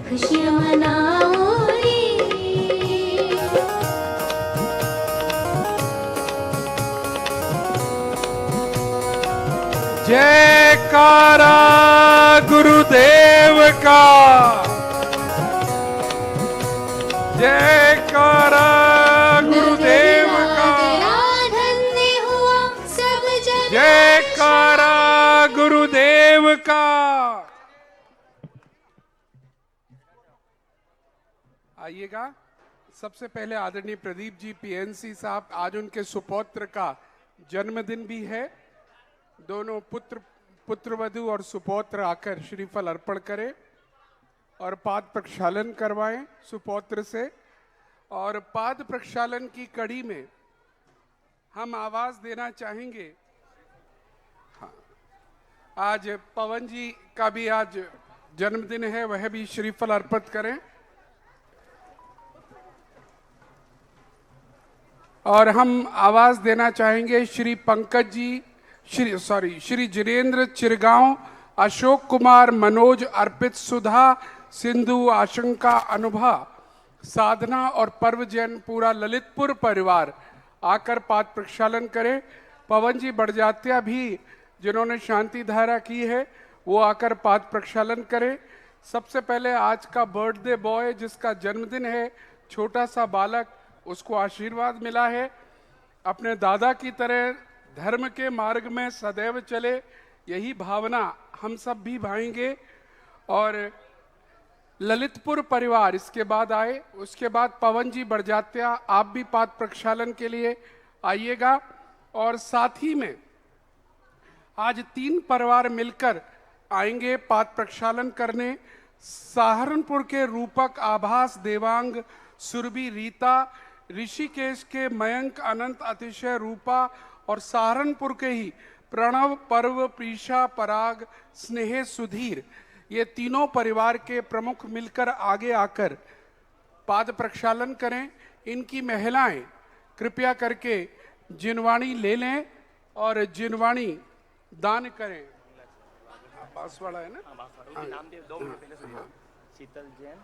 खुशियाँ मनाओ रे। जयकारा गुरुदेव का, जयकारा गुरुदेव का, धन्य हुआ सब जन। जयकारा गुरुदेव का। आइएगा। सबसे पहले आदरणीय प्रदीप जी पीएनसी साहब, आज उनके सुपौत्र का जन्मदिन भी है। दोनों पुत्रवधू और सुपौत्र आकर श्रीफल अर्पण करें और पाद प्रक्षालन करवाएं सुपौत्र से। और पाद प्रक्षालन की कड़ी में हम आवाज देना चाहेंगे। हाँ, आज पवन जी का भी आज जन्मदिन है, वह भी श्रीफल अर्पित करें। और हम आवाज देना चाहेंगे श्री पंकज जी, श्री जिनेन्द्र चिरगांव, अशोक कुमार, मनोज, अर्पित, सुधा, सिंधु, आशंका, अनुभा, साधना और पर्व जैन, पूरा ललितपुर परिवार आकर पाद प्रक्षालन करे। पवन जी बड़जात्या भी जिन्होंने शांति धारा की है वो आकर पाद प्रक्षालन करे। सबसे पहले आज का बर्थडे बॉय जिसका जन्मदिन है, छोटा सा बालक, उसको आशीर्वाद मिला है। अपने दादा की तरह धर्म के मार्ग में सदैव चले, यही भावना हम सब भी भाएंगे। और ललितपुर परिवार इसके बाद आए। उसके बाद पवन जी बड़जात्या, आप भी पाद प्रक्षालन के लिए आइएगा। और साथ ही में आज 3 परिवार मिलकर आएंगे पाद प्रक्षालन करने। सहारनपुर के रूपक, आभास, देवांग, सुरभि, रीता, ऋषिकेश के मयंक, अनंत, अतिशय, रूपा और सहारनपुर के ही प्रणव, पर्व, प्रीशा, पराग, स्नेह, सुधीर, ये तीनों परिवार के प्रमुख मिलकर आगे आकर पाद प्रक्षालन करें। इनकी महिलाएं कृपया करके जिनवाणी ले लें और जिनवाणी दान करें। बांसवाड़ा है ना? नाम दे 2 मिनट पहले शीतल जैन,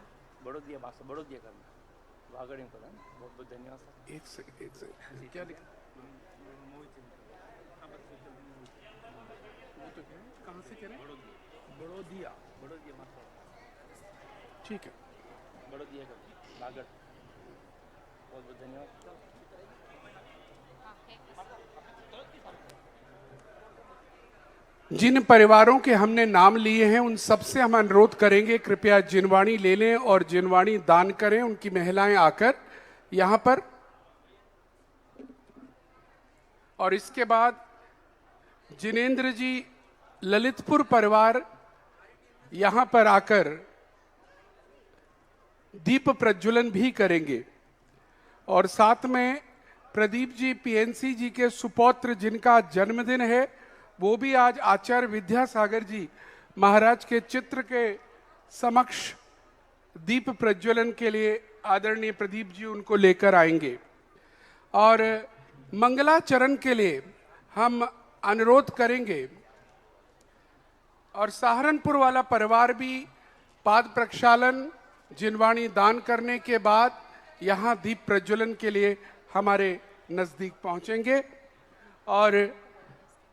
बड़ोदिया, बड़ोदिया करना वागड़ी को। बहुत बहुत धन्यवाद सर। एक सेकंड क्या लिखा? कहाँ से करें? बड़ोदिया, ठीक है, बड़ोदिया का वागड़। बहुत बहुत धन्यवाद। जिन परिवारों के हमने नाम लिए हैं उन सबसे हम अनुरोध करेंगे कृपया जिनवाणी ले लें और जिनवाणी दान करें। उनकी महिलाएं आकर यहां पर। और इसके बाद जिनेन्द्र जी, ललितपुर परिवार यहां पर आकर दीप प्रज्वलन भी करेंगे। और साथ में प्रदीप जी पीएनसी जी के सुपौत्र जिनका जन्मदिन है, वो भी आज आचार्य विद्यासागर जी महाराज के चित्र के समक्ष दीप प्रज्वलन के लिए आदरणीय प्रदीप जी उनको लेकर आएंगे। और मंगलाचरण के लिए हम अनुरोध करेंगे। और सहारनपुर वाला परिवार भी पाद प्रक्षालन, जिनवाणी दान करने के बाद यहाँ दीप प्रज्वलन के लिए हमारे नजदीक पहुंचेंगे। और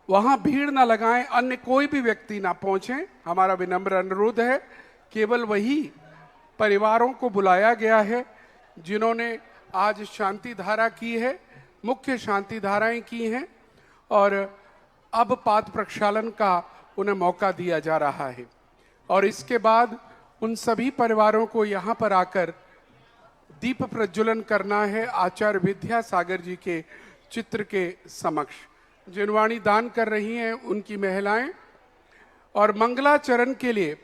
वहां भीड़ ना लगाएं, अन्य कोई भी व्यक्ति ना पहुंचे, हमारा विनम्र अनुरोध है। केवल वही परिवारों को बुलाया गया है जिन्होंने आज शांति धारा की है, मुख्य शांति धाराएं की हैं। और अब पाद प्रक्षालन का उन्हें मौका दिया जा रहा है। और इसके बाद उन सभी परिवारों को यहाँ पर आकर दीप प्रज्वलन करना है आचार्य विद्यासागर जी के चित्र के समक्ष। जिनवाणी दान कर रही हैं उनकी महिलाएं। और मंगलाचरण के लिए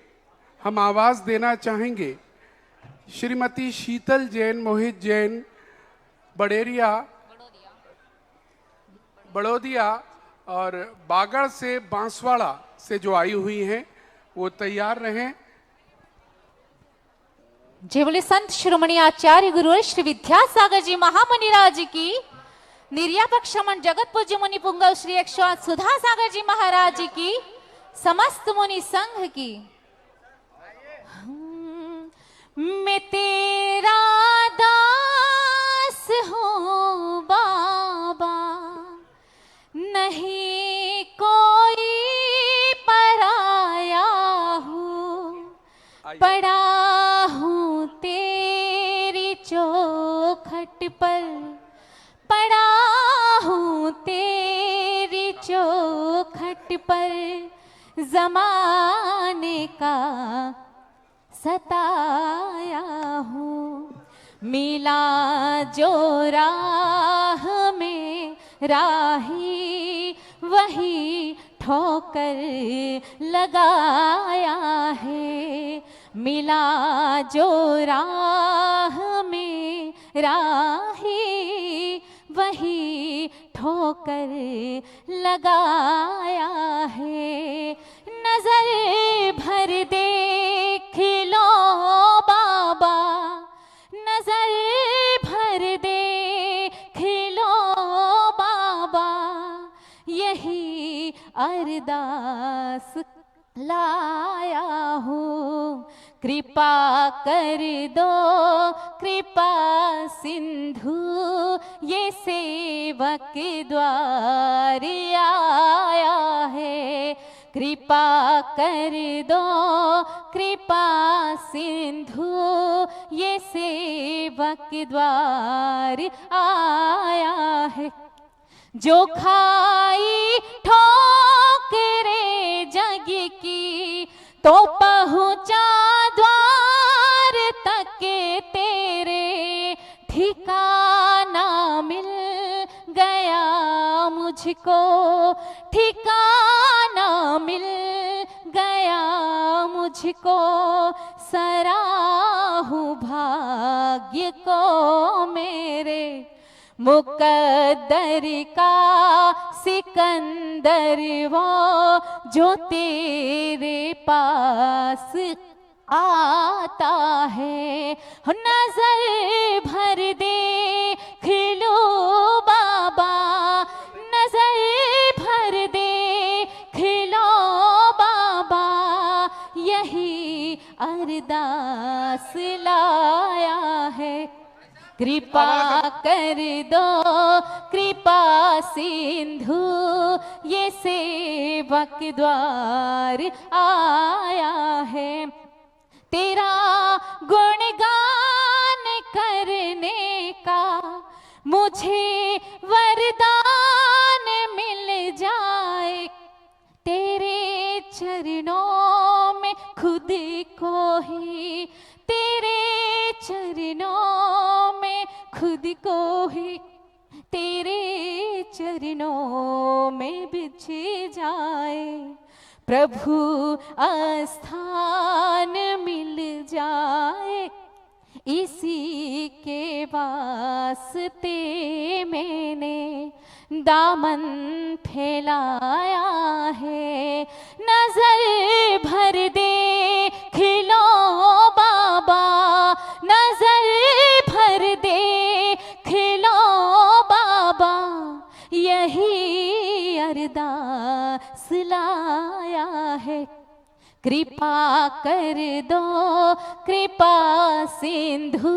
हम आवाज देना चाहेंगे श्रीमती शीतल जैन, मोहित जैन, बड़ोदिया और बागड़ से, बांसवाड़ा से जो आई हुई हैं वो तैयार रहें। जय बोले संत शिरोमणि आचार्य गुरुवर श्री विद्यासागर जी महामुनिराज की, निर्यापक श्रमण जगत पूज्य मुनि पुंगव श्री 108 सुधा सागर जी महाराज की, समस्त मुनि संघ की। पड़ा हूँ तेरी चौखट पर, पड़ा हूँ तेरी चौखट पर, जमाने का सताया हूँ। मिला जो राह में राही, वही ठोकर लगाया है। मिला जो राह में राही, वही ठोकर लगाया है। नजर भर देख लो बाबा, नजर भर देख लो बाबा, यही अरदास लाया हूँ। कृपा कर दो कृपा सिंधु, ये सेवक द्वार आया है। कृपा कर दो कृपा सिंधु, ये सेवक द्वार आया है। जो खाई ठोकरे जग की, तो पहुँचा द्वार तक तेरे। ठिकाना मिल गया मुझको, ठिकाना मिल गया मुझको। सराहूं भाग्य को मेरे, मुकद्दर का सिकंदर वो, जो तेरे पास आता है। नजर भर देख लो बाबा, नजर भर देख लो बाबा, यही अरदास लाया है। कृपा कर दो कृपा सिंधु, ये सेवक द्वार आया है। तेरा गुणगान करने का मुझे वरदान मिल जाए। तेरे चरणों में खुद को ही, तेरे चरणों में खुद को ही, तेरे चरणों में बिछे जाए। प्रभु आस्थान मिल जाए, इसी के वास्ते मैंने दामन फैलाया है। नजर भर देख लो बाबा, नजर भर देख लो बाबा, यही अरदास लाया है। कृपा कर दो कृपा सिंधु,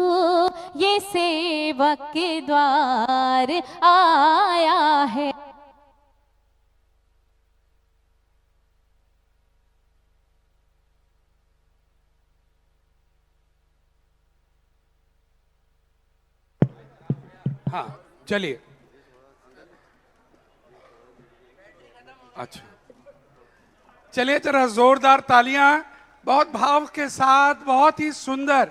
ये सेवक द्वार आया है। हाँ चलिए। अच्छा चलिए जरा जोरदार तालियां। बहुत भाव के साथ बहुत ही सुंदर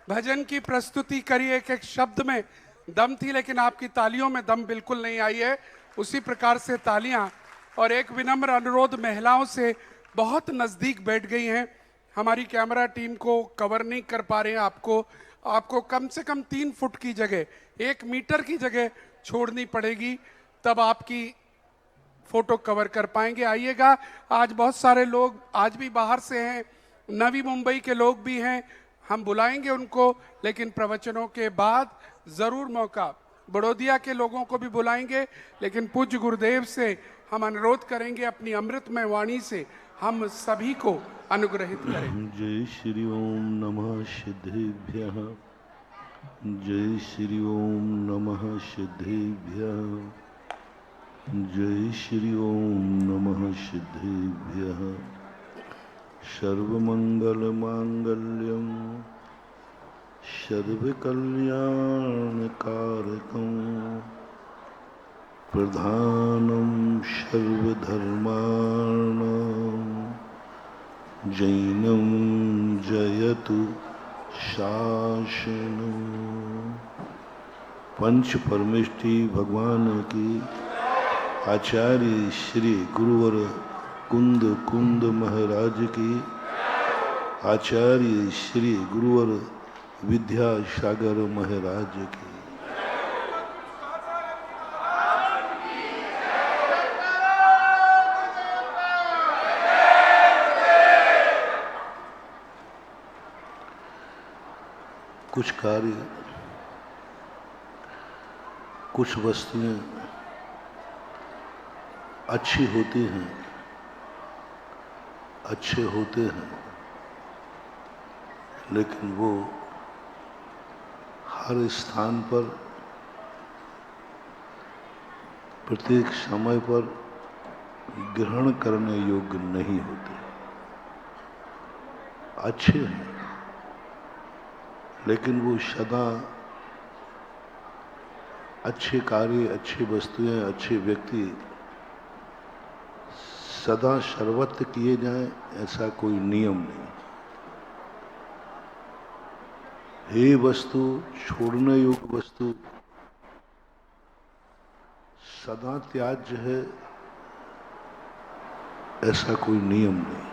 भजन की प्रस्तुति करी। एक एक शब्द में दम थी, लेकिन आपकी तालियों में दम बिल्कुल नहीं आई है। उसी प्रकार से तालियां। और एक विनम्र अनुरोध, महिलाओं से बहुत नजदीक बैठ गई हैं, हमारी कैमरा टीम को कवर नहीं कर पा रहे हैं आपको कम से कम 3 फुट की जगह, 1 मीटर की जगह छोड़नी पड़ेगी, तब आपकी फोटो कवर कर पाएंगे। आइएगा। आज बहुत सारे लोग आज भी बाहर से हैं, नवी मुंबई के लोग भी हैं, हम बुलाएंगे उनको, लेकिन प्रवचनों के बाद जरूर मौका। बड़ौदिया के लोगों को भी बुलाएंगे, लेकिन पूज्य गुरुदेव से हम अनुरोध करेंगे अपनी अमृतमय वाणी से हम सभी को अनुग्रहित करें। जय श्री ओम नमः सिद्धेभ्यः, जय श्री ओम नमः सिद्धेभ्यः, जय श्री ओम नमः सिद्धेभ्यः। सर्वमंगलमांगल्यं सर्वकल्याणकारकं प्रधानं सर्वधर्माणां जैनं जयतु शासनम्। पंच परमेष्ठी भगवान की आचार्य श्री गुरुवर कुंद कुंद महाराज की आचार्य श्री गुरुवर विद्यासागर महाराज की। कुछ कार्य, कुछ वस्तुएं अच्छी होती हैं, अच्छे होते हैं, लेकिन वो हर स्थान पर प्रत्येक समय पर ग्रहण करने योग्य नहीं होते। अच्छे हैं लेकिन वो सदा अच्छे कार्य, अच्छी वस्तुएं, अच्छे व्यक्ति सदा सर्वत्र किए जाएं, ऐसा कोई नियम नहीं। हे वस्तु, छोड़ने योग्य वस्तु सदा त्याज्य है, ऐसा कोई नियम नहीं।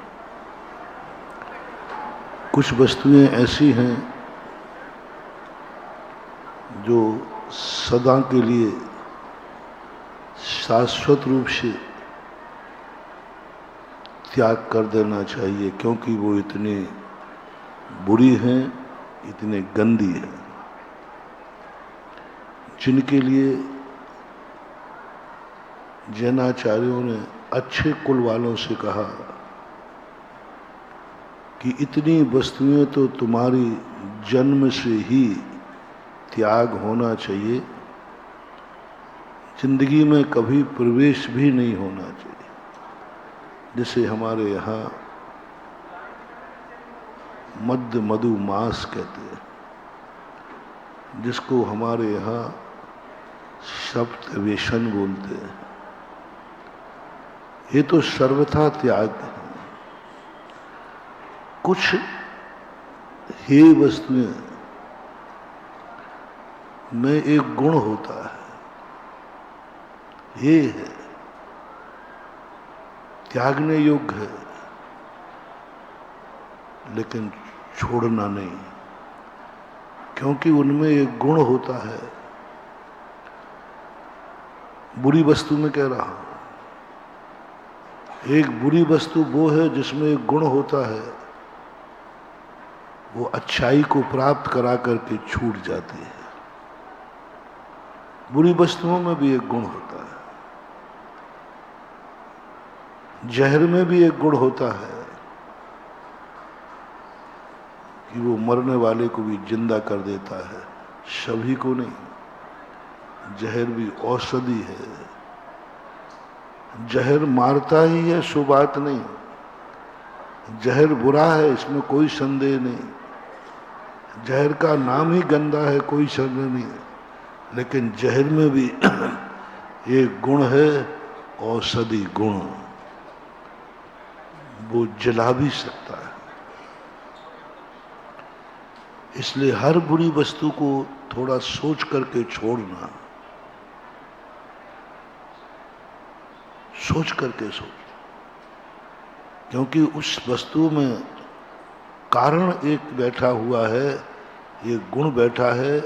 कुछ वस्तुएं ऐसी हैं जो सदा के लिए शाश्वत रूप से त्याग कर देना चाहिए, क्योंकि वो इतनी बुरी हैं, इतने गंदी हैं, जिनके लिए जैनाचार्यों ने अच्छे कुल वालों से कहा कि इतनी वस्तुएं तो तुम्हारी जन्म से ही त्याग होना चाहिए, जिंदगी में कभी प्रवेश भी नहीं होना चाहिए। जैसे हमारे यहाँ मध्य मधु मास कहते हैं, जिसको हमारे यहाँ सप्तवेशन बोलते हैं। ये तो सर्वथा त्याग है। कुछ हे वस्तुएं में एक गुण होता है, ये है, त्यागने योग्य है, लेकिन छोड़ना नहीं, क्योंकि उनमें एक गुण होता है। बुरी वस्तु में कह रहा हूं, एक बुरी वस्तु वो है जिसमें एक गुण होता है, वो अच्छाई को प्राप्त करा करके छूट जाती है। बुरी वस्तुओं में भी एक गुण होता है। जहर में भी एक गुण होता है कि वो मरने वाले को भी जिंदा कर देता है, सभी को नहीं। जहर भी औषधि है। जहर मारता ही है, सो बात नहीं। जहर बुरा है, इसमें कोई संदेह नहीं। जहर का नाम ही गंदा है, कोई संदेह नहीं। लेकिन जहर में भी एक गुण है, औषधि गुण, वो जला भी सकता है। इसलिए हर बुरी वस्तु को थोड़ा सोच करके छोड़ना, सोच करके सोच, क्योंकि उस वस्तु में कारण एक बैठा हुआ है, ये गुण बैठा है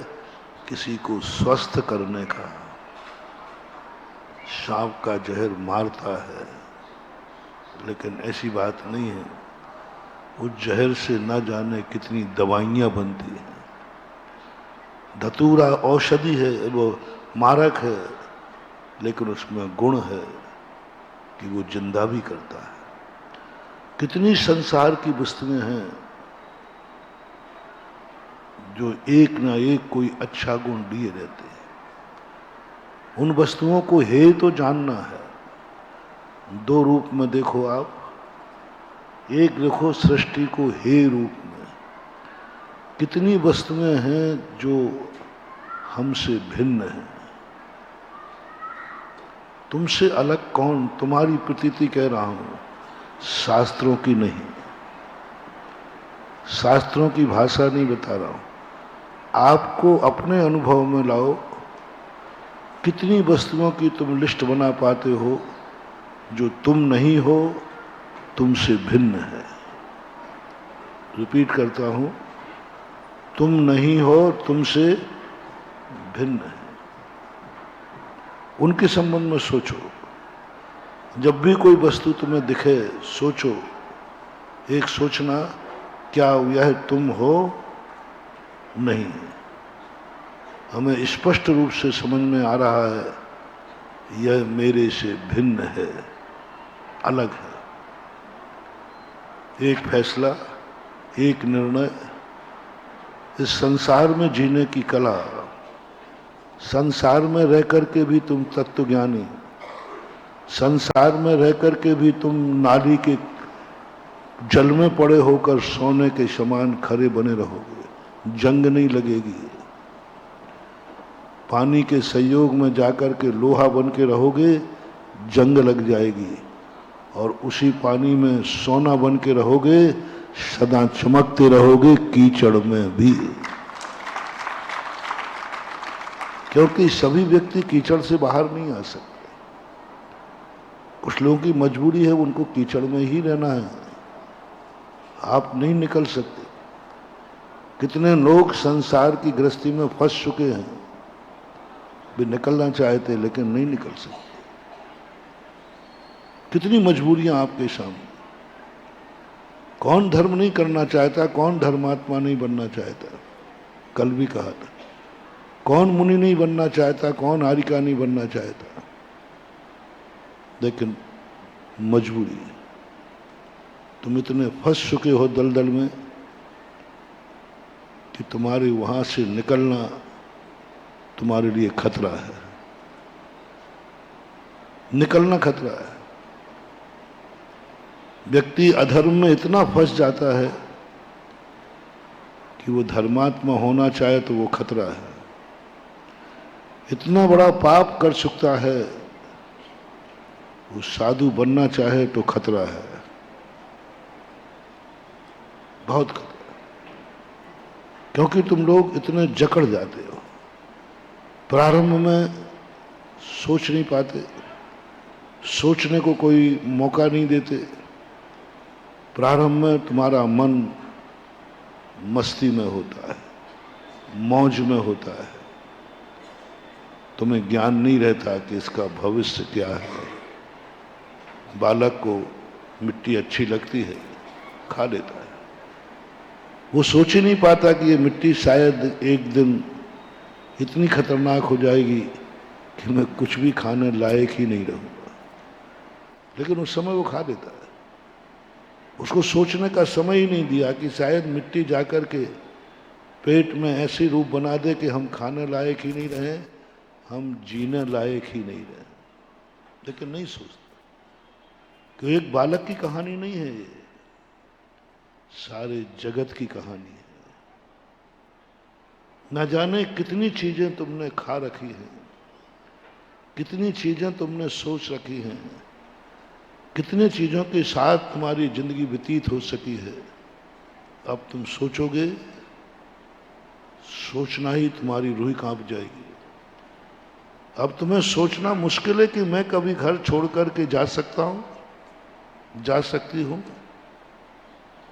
किसी को स्वस्थ करने का। सांप का जहर मारता है, लेकिन ऐसी बात नहीं है। उस जहर से न जाने कितनी दवाइयां बनती हैं। धतूरा औषधि है, वो मारक है, लेकिन उसमें गुण है कि वो जिंदा भी करता है। कितनी संसार की वस्तुएं हैं जो एक ना एक कोई अच्छा गुण लिए रहते हैं। उन वस्तुओं को है तो जानना है। दो रूप में देखो आप, एक देखो सृष्टि को हे रूप में, कितनी वस्तुएं हैं जो हमसे भिन्न हैं। तुमसे अलग कौन? तुम्हारी प्रतीति कह रहा हूं, शास्त्रों की नहीं, शास्त्रों की भाषा नहीं बता रहा हूं, आपको अपने अनुभव में लाओ। कितनी वस्तुओं की तुम लिस्ट बना पाते हो जो तुम नहीं हो, तुमसे भिन्न है। रिपीट करता हूं, तुम नहीं हो, तुमसे भिन्न है। उनके संबंध में सोचो। जब भी कोई वस्तु तुम्हें दिखे, सोचो, एक सोचना, क्या यह तुम हो? नहीं। हमें स्पष्ट रूप से समझ में आ रहा है, यह मेरे से भिन्न है, अलग है। एक फैसला, एक निर्णय, इस संसार में जीने की कला। संसार में रह करके भी तुम तत्वज्ञानी, संसार में रह करके भी तुम नाली के जल में पड़े होकर सोने के समान खड़े बने रहोगे, जंग नहीं लगेगी। पानी के संयोग में जाकर के लोहा बन के रहोगे, जंग लग जाएगी। और उसी पानी में सोना बन के रहोगे, सदा चमकते रहोगे कीचड़ में भी। क्योंकि सभी व्यक्ति कीचड़ से बाहर नहीं आ सकते। कुछ लोगों की मजबूरी है, उनको कीचड़ में ही रहना है, आप नहीं निकल सकते। कितने लोग संसार की गृहस्थी में फंस चुके हैं, वे निकलना चाहते लेकिन नहीं निकल सकते। कितनी मजबूरियां आपके सामने। कौन धर्म नहीं करना चाहता, कौन धर्मात्मा नहीं बनना चाहता? कल भी कहा था, कौन मुनि नहीं बनना चाहता, कौन आरिका नहीं बनना चाहता? लेकिन मजबूरी है। तुम इतने फंस चुके हो दलदल में कि तुम्हारे वहां से निकलना तुम्हारे लिए खतरा है। निकलना खतरा है। व्यक्ति अधर्म में इतना फंस जाता है कि वो धर्मात्मा होना चाहे तो वो खतरा है। इतना बड़ा पाप कर सकता है, वो साधु बनना चाहे तो खतरा है, बहुत खतरा। क्योंकि तुम लोग इतने जकड़ जाते हो। प्रारंभ में सोच नहीं पाते, सोचने को कोई मौका नहीं देते। प्रारंभ में तुम्हारा मन मस्ती में होता है, मौज में होता है। तुम्हें ज्ञान नहीं रहता कि इसका भविष्य क्या है। बालक को मिट्टी अच्छी लगती है, खा लेता है। वो सोच ही नहीं पाता कि ये मिट्टी शायद एक दिन इतनी खतरनाक हो जाएगी कि मैं कुछ भी खाने लायक ही नहीं रहूंगा। लेकिन उस समय वो खा लेता है। उसको सोचने का समय ही नहीं दिया कि शायद मिट्टी जाकर के पेट में ऐसी रूप बना दे कि हम खाने लायक ही नहीं रहे, हम जीने लायक ही नहीं रहे। लेकिन नहीं सोचता कि एक बालक की कहानी नहीं है, ये सारे जगत की कहानी है। न जाने कितनी चीजें तुमने खा रखी हैं, कितनी चीजें तुमने सोच रखी हैं, कितने चीजों के साथ तुम्हारी जिंदगी व्यतीत हो सकी है। अब तुम सोचोगे, सोचना ही तुम्हारी रूह कांप जाएगी। अब तुम्हें सोचना मुश्किल है कि मैं कभी घर छोड़ करके जा सकता हूं, जा सकती हूं।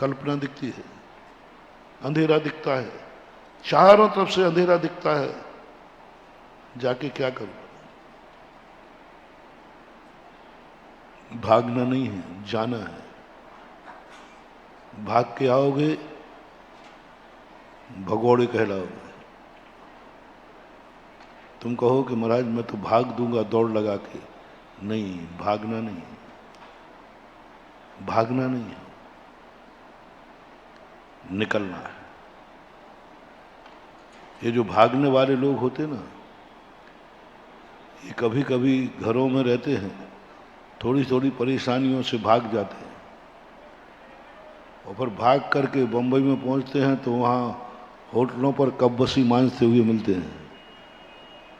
कल्पना दिखती है, अंधेरा दिखता है, चारों तरफ से अंधेरा दिखता है। जाके क्या करूं? भागना नहीं है, जाना है। भाग के आओगे, भगोड़े कहलाओगे। तुम कहो कि महाराज मैं तो भाग दूंगा दौड़ लगा के। नहीं, भागना नहीं, भागना नहीं है, निकलना है। ये जो भागने वाले लोग होते ना, ये कभी कभी घरों में रहते हैं, थोड़ी थोड़ी परेशानियों से भाग जाते हैं, और फिर भाग करके बम्बई में पहुंचते हैं तो वहाँ होटलों पर कब्बसी मांझते हुए मिलते हैं।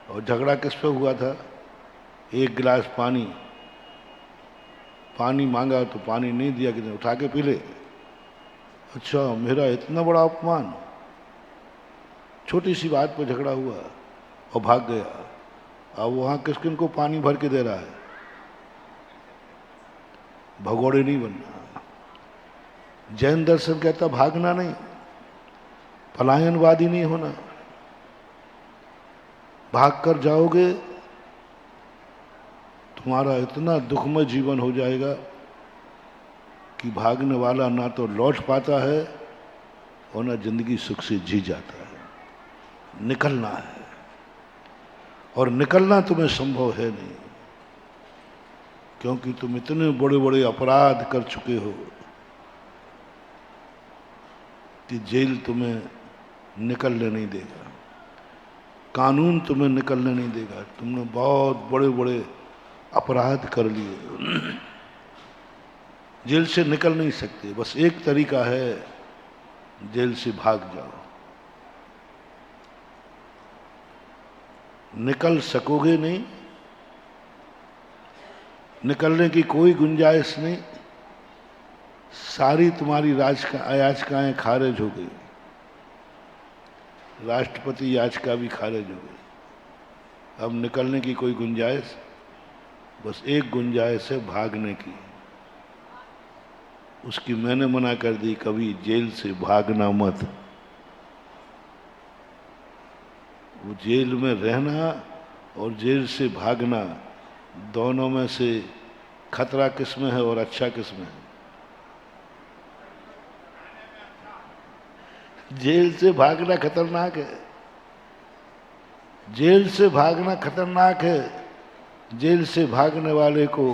और झगड़ा किस पे हुआ था? एक गिलास पानी मांगा तो पानी नहीं दिया, कितने उठा के पी ले। अच्छा, मेरा इतना बड़ा अपमान, छोटी सी बात पर झगड़ा हुआ और भाग गया। अब वहां किन को पानी भर के दे रहा है? भगोड़े नहीं बनना। जैन दर्शन कहता भागना नहीं, पलायनवादी नहीं होना। भाग कर जाओगे तुम्हारा इतना दुखमय जीवन हो जाएगा कि भागने वाला ना तो लौट पाता है और ना जिंदगी सुख से जी जाता है। निकलना है, और निकलना तुम्हें संभव है नहीं, क्योंकि तुम इतने बड़े बड़े अपराध कर चुके हो कि जेल तुम्हें निकलने नहीं देगा, कानून तुम्हें निकलने नहीं देगा। तुमने बहुत बड़े बड़े अपराध कर लिए, जेल से निकल नहीं सकते। बस एक तरीका है, जेल से भाग जाओ। निकल सकोगे नहीं, निकलने की कोई गुंजाइश नहीं। सारी तुम्हारी याचिकाएं खारिज हो गई, राष्ट्रपति याचिका भी खारिज हो गई। अब निकलने की कोई गुंजाइश, बस एक गुंजाइश है भागने की। उसकी मैंने मना कर दी, कभी जेल से भागना मत। वो जेल में रहना और जेल से भागना, दोनों में से खतरा किस में है और अच्छा किस में है? जेल से भागना खतरनाक है, जेल से भागना खतरनाक है। जेल से भागने वाले को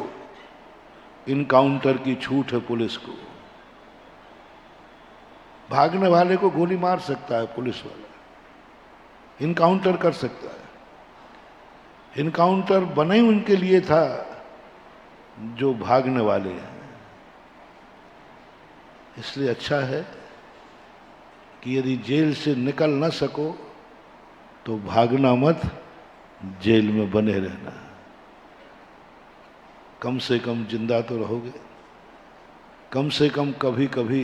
इनकाउंटर की छूट है पुलिस को। भागने वाले को गोली मार सकता है पुलिस वाला, इनकाउंटर कर सकता है। इनकाउंटर बने ही उनके लिए था जो भागने वाले हैं। इसलिए अच्छा है कि यदि जेल से निकल न सको तो भागना मत, जेल में बने रहना। कम से कम जिंदा तो रहोगे, कम से कम कभी कभी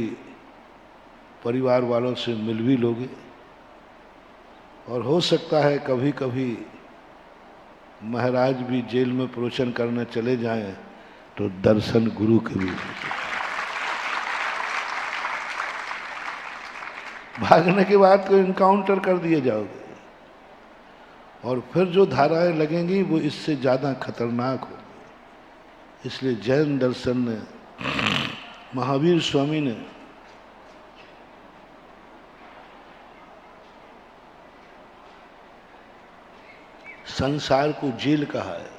परिवार वालों से मिल भी लोगे, और हो सकता है कभी कभी महाराज भी जेल में प्रवचन करने चले जाएं तो दर्शन गुरु के भी। भागने के बाद को इनकाउंटर कर दिए जाओगे, और फिर जो धाराएं लगेंगी वो इससे ज्यादा खतरनाक होगी। इसलिए जैन दर्शन ने, महावीर स्वामी ने संसार को जेल कहा है,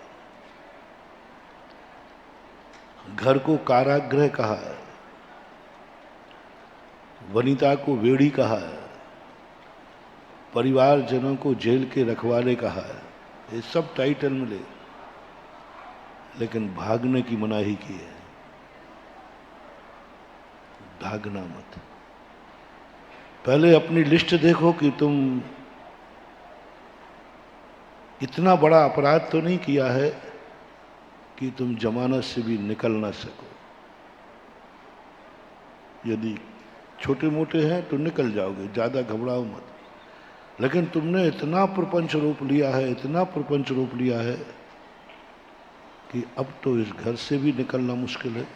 घर को कारागृह कहा है, वनिता को वेड़ी कहा है, परिवारजनों को जेल के रखवाले कहा है। ये सब टाइटल मिले, लेकिन भागने की मनाही की है। भागना मत। पहले अपनी लिस्ट देखो कि तुम इतना बड़ा अपराध तो नहीं किया है कि तुम जमानत से भी निकल ना सको। यदि छोटे मोटे हैं तो निकल जाओगे, ज्यादा घबराओ मत। लेकिन तुमने इतना प्रपंच रोप लिया है, इतना प्रपंच रोप लिया है कि अब तो इस घर से भी निकलना मुश्किल है।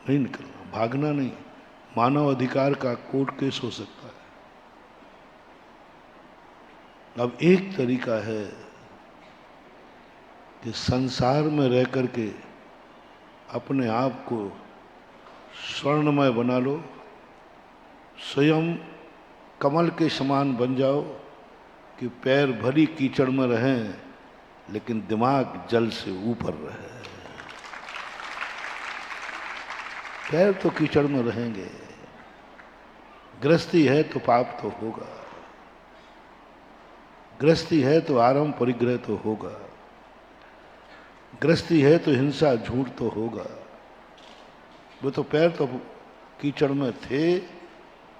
नहीं निकलना, भागना नहीं। मानव अधिकार का कोर्ट केस हो सकता है। अब एक तरीका है कि संसार में रह करके अपने आप को स्वर्णमय बना लो, स्वयं कमल के समान बन जाओ कि पैर भरी कीचड़ में रहें लेकिन दिमाग जल से ऊपर रहे। पैर तो कीचड़ में रहेंगे, गृहस्थी है तो पाप तो होगा, गृहस्थी है तो आरंभ परिग्रह तो होगा, गृहस्थी है तो हिंसा झूठ तो होगा, वो तो पैर तो कीचड़ में थे,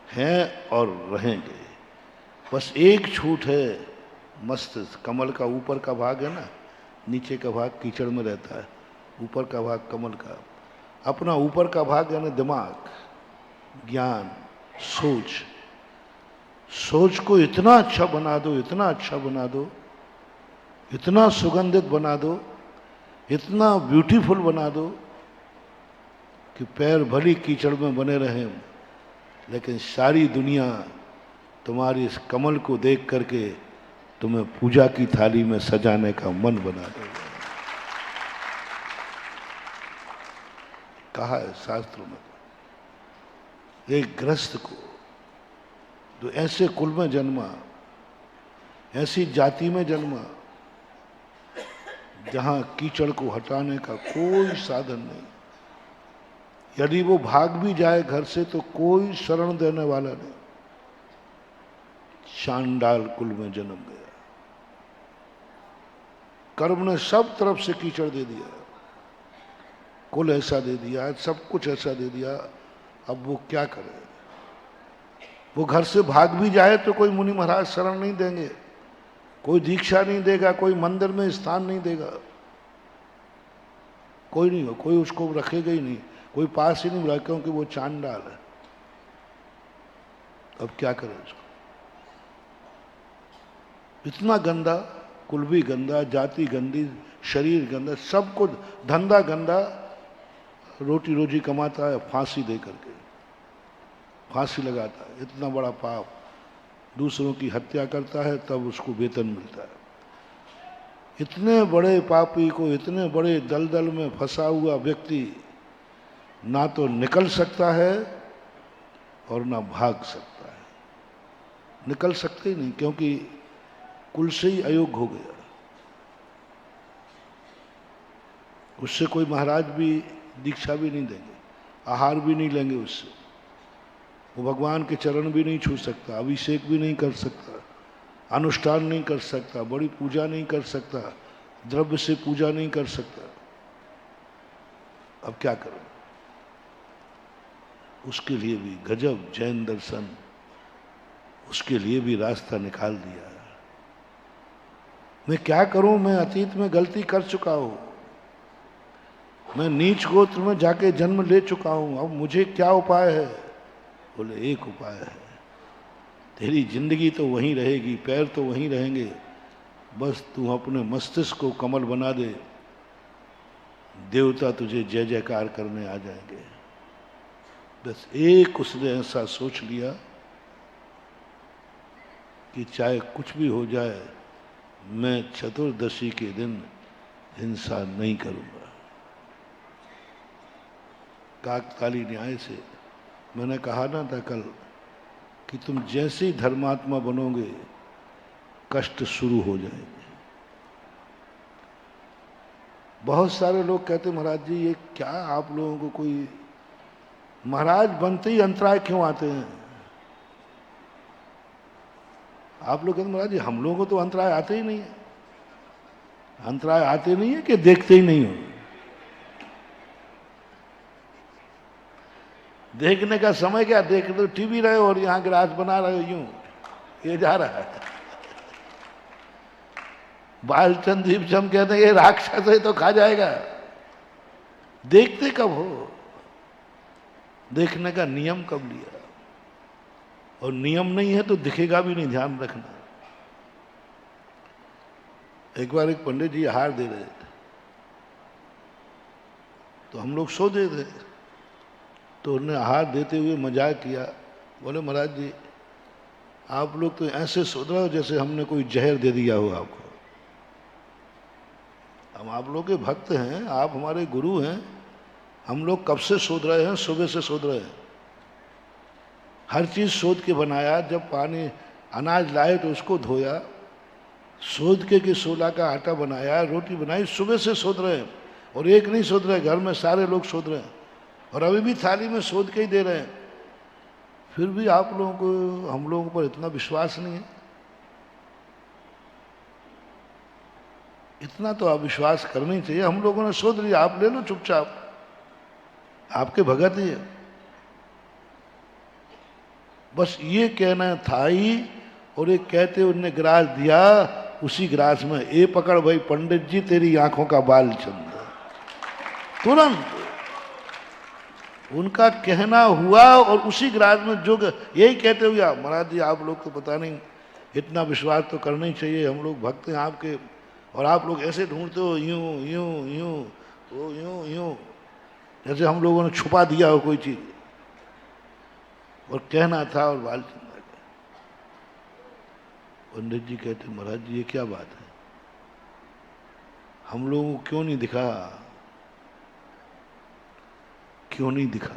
हैं और रहेंगे। बस एक छूट है, मस्तिष्क। कमल का ऊपर का भाग है ना, नीचे का भाग कीचड़ में रहता है, ऊपर का भाग कमल का। अपना ऊपर का भाग यानी दिमाग, ज्ञान, सोच, सोच को इतना अच्छा बना दो, इतना अच्छा बना दो, इतना सुगंधित बना दो, इतना ब्यूटीफुल बना दो कि पैर भली कीचड़ में बने रहें, लेकिन सारी दुनिया तुम्हारी इस कमल को देख करके तुम्हें पूजा की थाली में सजाने का मन बना देगा। कहा है शास्त्रों में, एक गृहस्थ को जो ऐसे कुल में जन्मा, ऐसी जाति में जन्मा जहां कीचड़ को हटाने का कोई साधन नहीं, यदि वो भाग भी जाए घर से तो कोई शरण देने वाला नहीं, चांडाल कुल में जन्म गया। कर्म ने सब तरफ से कीचड़ दे दिया, कुल ऐसा दे दिया, सब कुछ ऐसा दे दिया। अब वो क्या करे? वो घर से भाग भी जाए तो कोई मुनि महाराज शरण नहीं देंगे, कोई दीक्षा नहीं देगा, कोई मंदिर में स्थान नहीं देगा, कोई नहीं हो, कोई उसको रखेगा ही नहीं, कोई पास ही नहीं रहा, क्योंकि वो चांडाल है। अब क्या करे उसको? इतना गंदा, कुल भी गंदा, जाति गंदी, शरीर गंदा, सब कुछ, धंधा गंदा, रोटी रोजी कमाता है फांसी दे करके, फांसी लगाता है। इतना बड़ा पाप, दूसरों की हत्या करता है तब उसको वेतन मिलता है। इतने बड़े पापी को, इतने बड़े दलदल में फंसा हुआ व्यक्ति ना तो निकल सकता है और ना भाग सकता है। निकल सकते ही नहीं, क्योंकि कुल से ही अयोग्य हो गया। उससे कोई महाराज भी दीक्षा भी नहीं देंगे, आहार भी नहीं लेंगे उससे, वो भगवान के चरण भी नहीं छू सकता, अभिषेक भी नहीं कर सकता, अनुष्ठान नहीं कर सकता, बड़ी पूजा नहीं कर सकता, द्रव्य से पूजा नहीं कर सकता। अब क्या करो? उसके लिए भी गजब जैन दर्शन, उसके लिए भी रास्ता निकाल दिया। मैं क्या करूं? मैं अतीत में गलती कर चुका हूं, मैं नीच गोत्र में जाके जन्म ले चुका हूं, अब मुझे क्या उपाय है? बोले एक उपाय है, तेरी जिंदगी तो वहीं रहेगी, पैर तो वहीं रहेंगे, बस तू अपने मस्तिष्क को कमल बना दे, देवता तुझे जय जयकार करने आ जाएंगे। बस एक उसने ऐसा सोच लिया कि चाहे कुछ भी हो जाए, मैं चतुर्दशी के दिन हिंसा नहीं करूंगा। काकताली न्याय से मैंने कहा ना था कल कि तुम जैसे ही धर्मात्मा बनोगे कष्ट शुरू हो जाएंगे। बहुत सारे लोग कहते महाराज जी ये क्या आप लोगों को कोई, महाराज बनते ही अंतराय क्यों आते हैं? आप लोग कहते महाराज जी हम लोगों को तो अंतराय आते ही नहीं है। अंतराय आते नहीं है कि देखते ही नहीं हो? देखने का समय क्या, देख तो टीवी रहे हो और यहां ग्लास बना रहे हो, यूं ये जा रहा है। बालचंद दीपचंद कहते हैं ये राक्षस है तो खा जाएगा। देखते कब हो? देखने का नियम कब लिया? और नियम नहीं है तो दिखेगा भी नहीं, ध्यान रखना। एक बार एक पंडित जी आहार दे रहे थे तो हम लोग सो दे थे, तो उन्होंने आहार देते हुए मजाक किया, बोले महाराज जी आप लोग तो ऐसे सोच रहे हो जैसे हमने कोई जहर दे दिया हो आपको। हम आप लोग के भक्त हैं, आप हमारे गुरु हैं, हम लोग कब से सोच रहे हैं, सुबह से सोच रहे हैं, हर चीज सोच के बनाया। जब पानी अनाज लाए तो उसको धोया, सोच के कि सोला का आटा बनाया, रोटी बनाई, सुबह से सोच रहे हैं। और एक नहीं सोच रहे, घर में सारे लोग सोच रहे हैं और अभी भी थाली में सोच के ही दे रहे हैं। फिर भी आप लोगों को, हम लोगों पर इतना विश्वास नहीं है। इतना तो आप विश्वास करना ही चाहिए। हम लोगों ने सोच लिया, आप ले लो चुपचाप। आपके भगत ही है। बस ये कहना था ही, और एक कहते उनने गिलास दिया, उसी गिलास में ए पकड़ भाई पंडित जी तेरी आंखों का बाल चंद। तुरंत उनका कहना हुआ और उसी गिलास में जो यही कहते हुए, महाराज जी आप लोग को पता नहीं, इतना विश्वास तो करना ही चाहिए, हम लोग भक्त हैं आपके, और आप लोग ऐसे ढूंढते हो यूं यूं यूं वो यूं यूं, जैसे हम लोगों ने छुपा दिया हो कोई चीज। और कहना था और बाल चंदा गया। पंडित जी कहते महाराज जी ये क्या बात है, हम लोगों को क्यों नहीं दिखा, क्यों नहीं दिखा।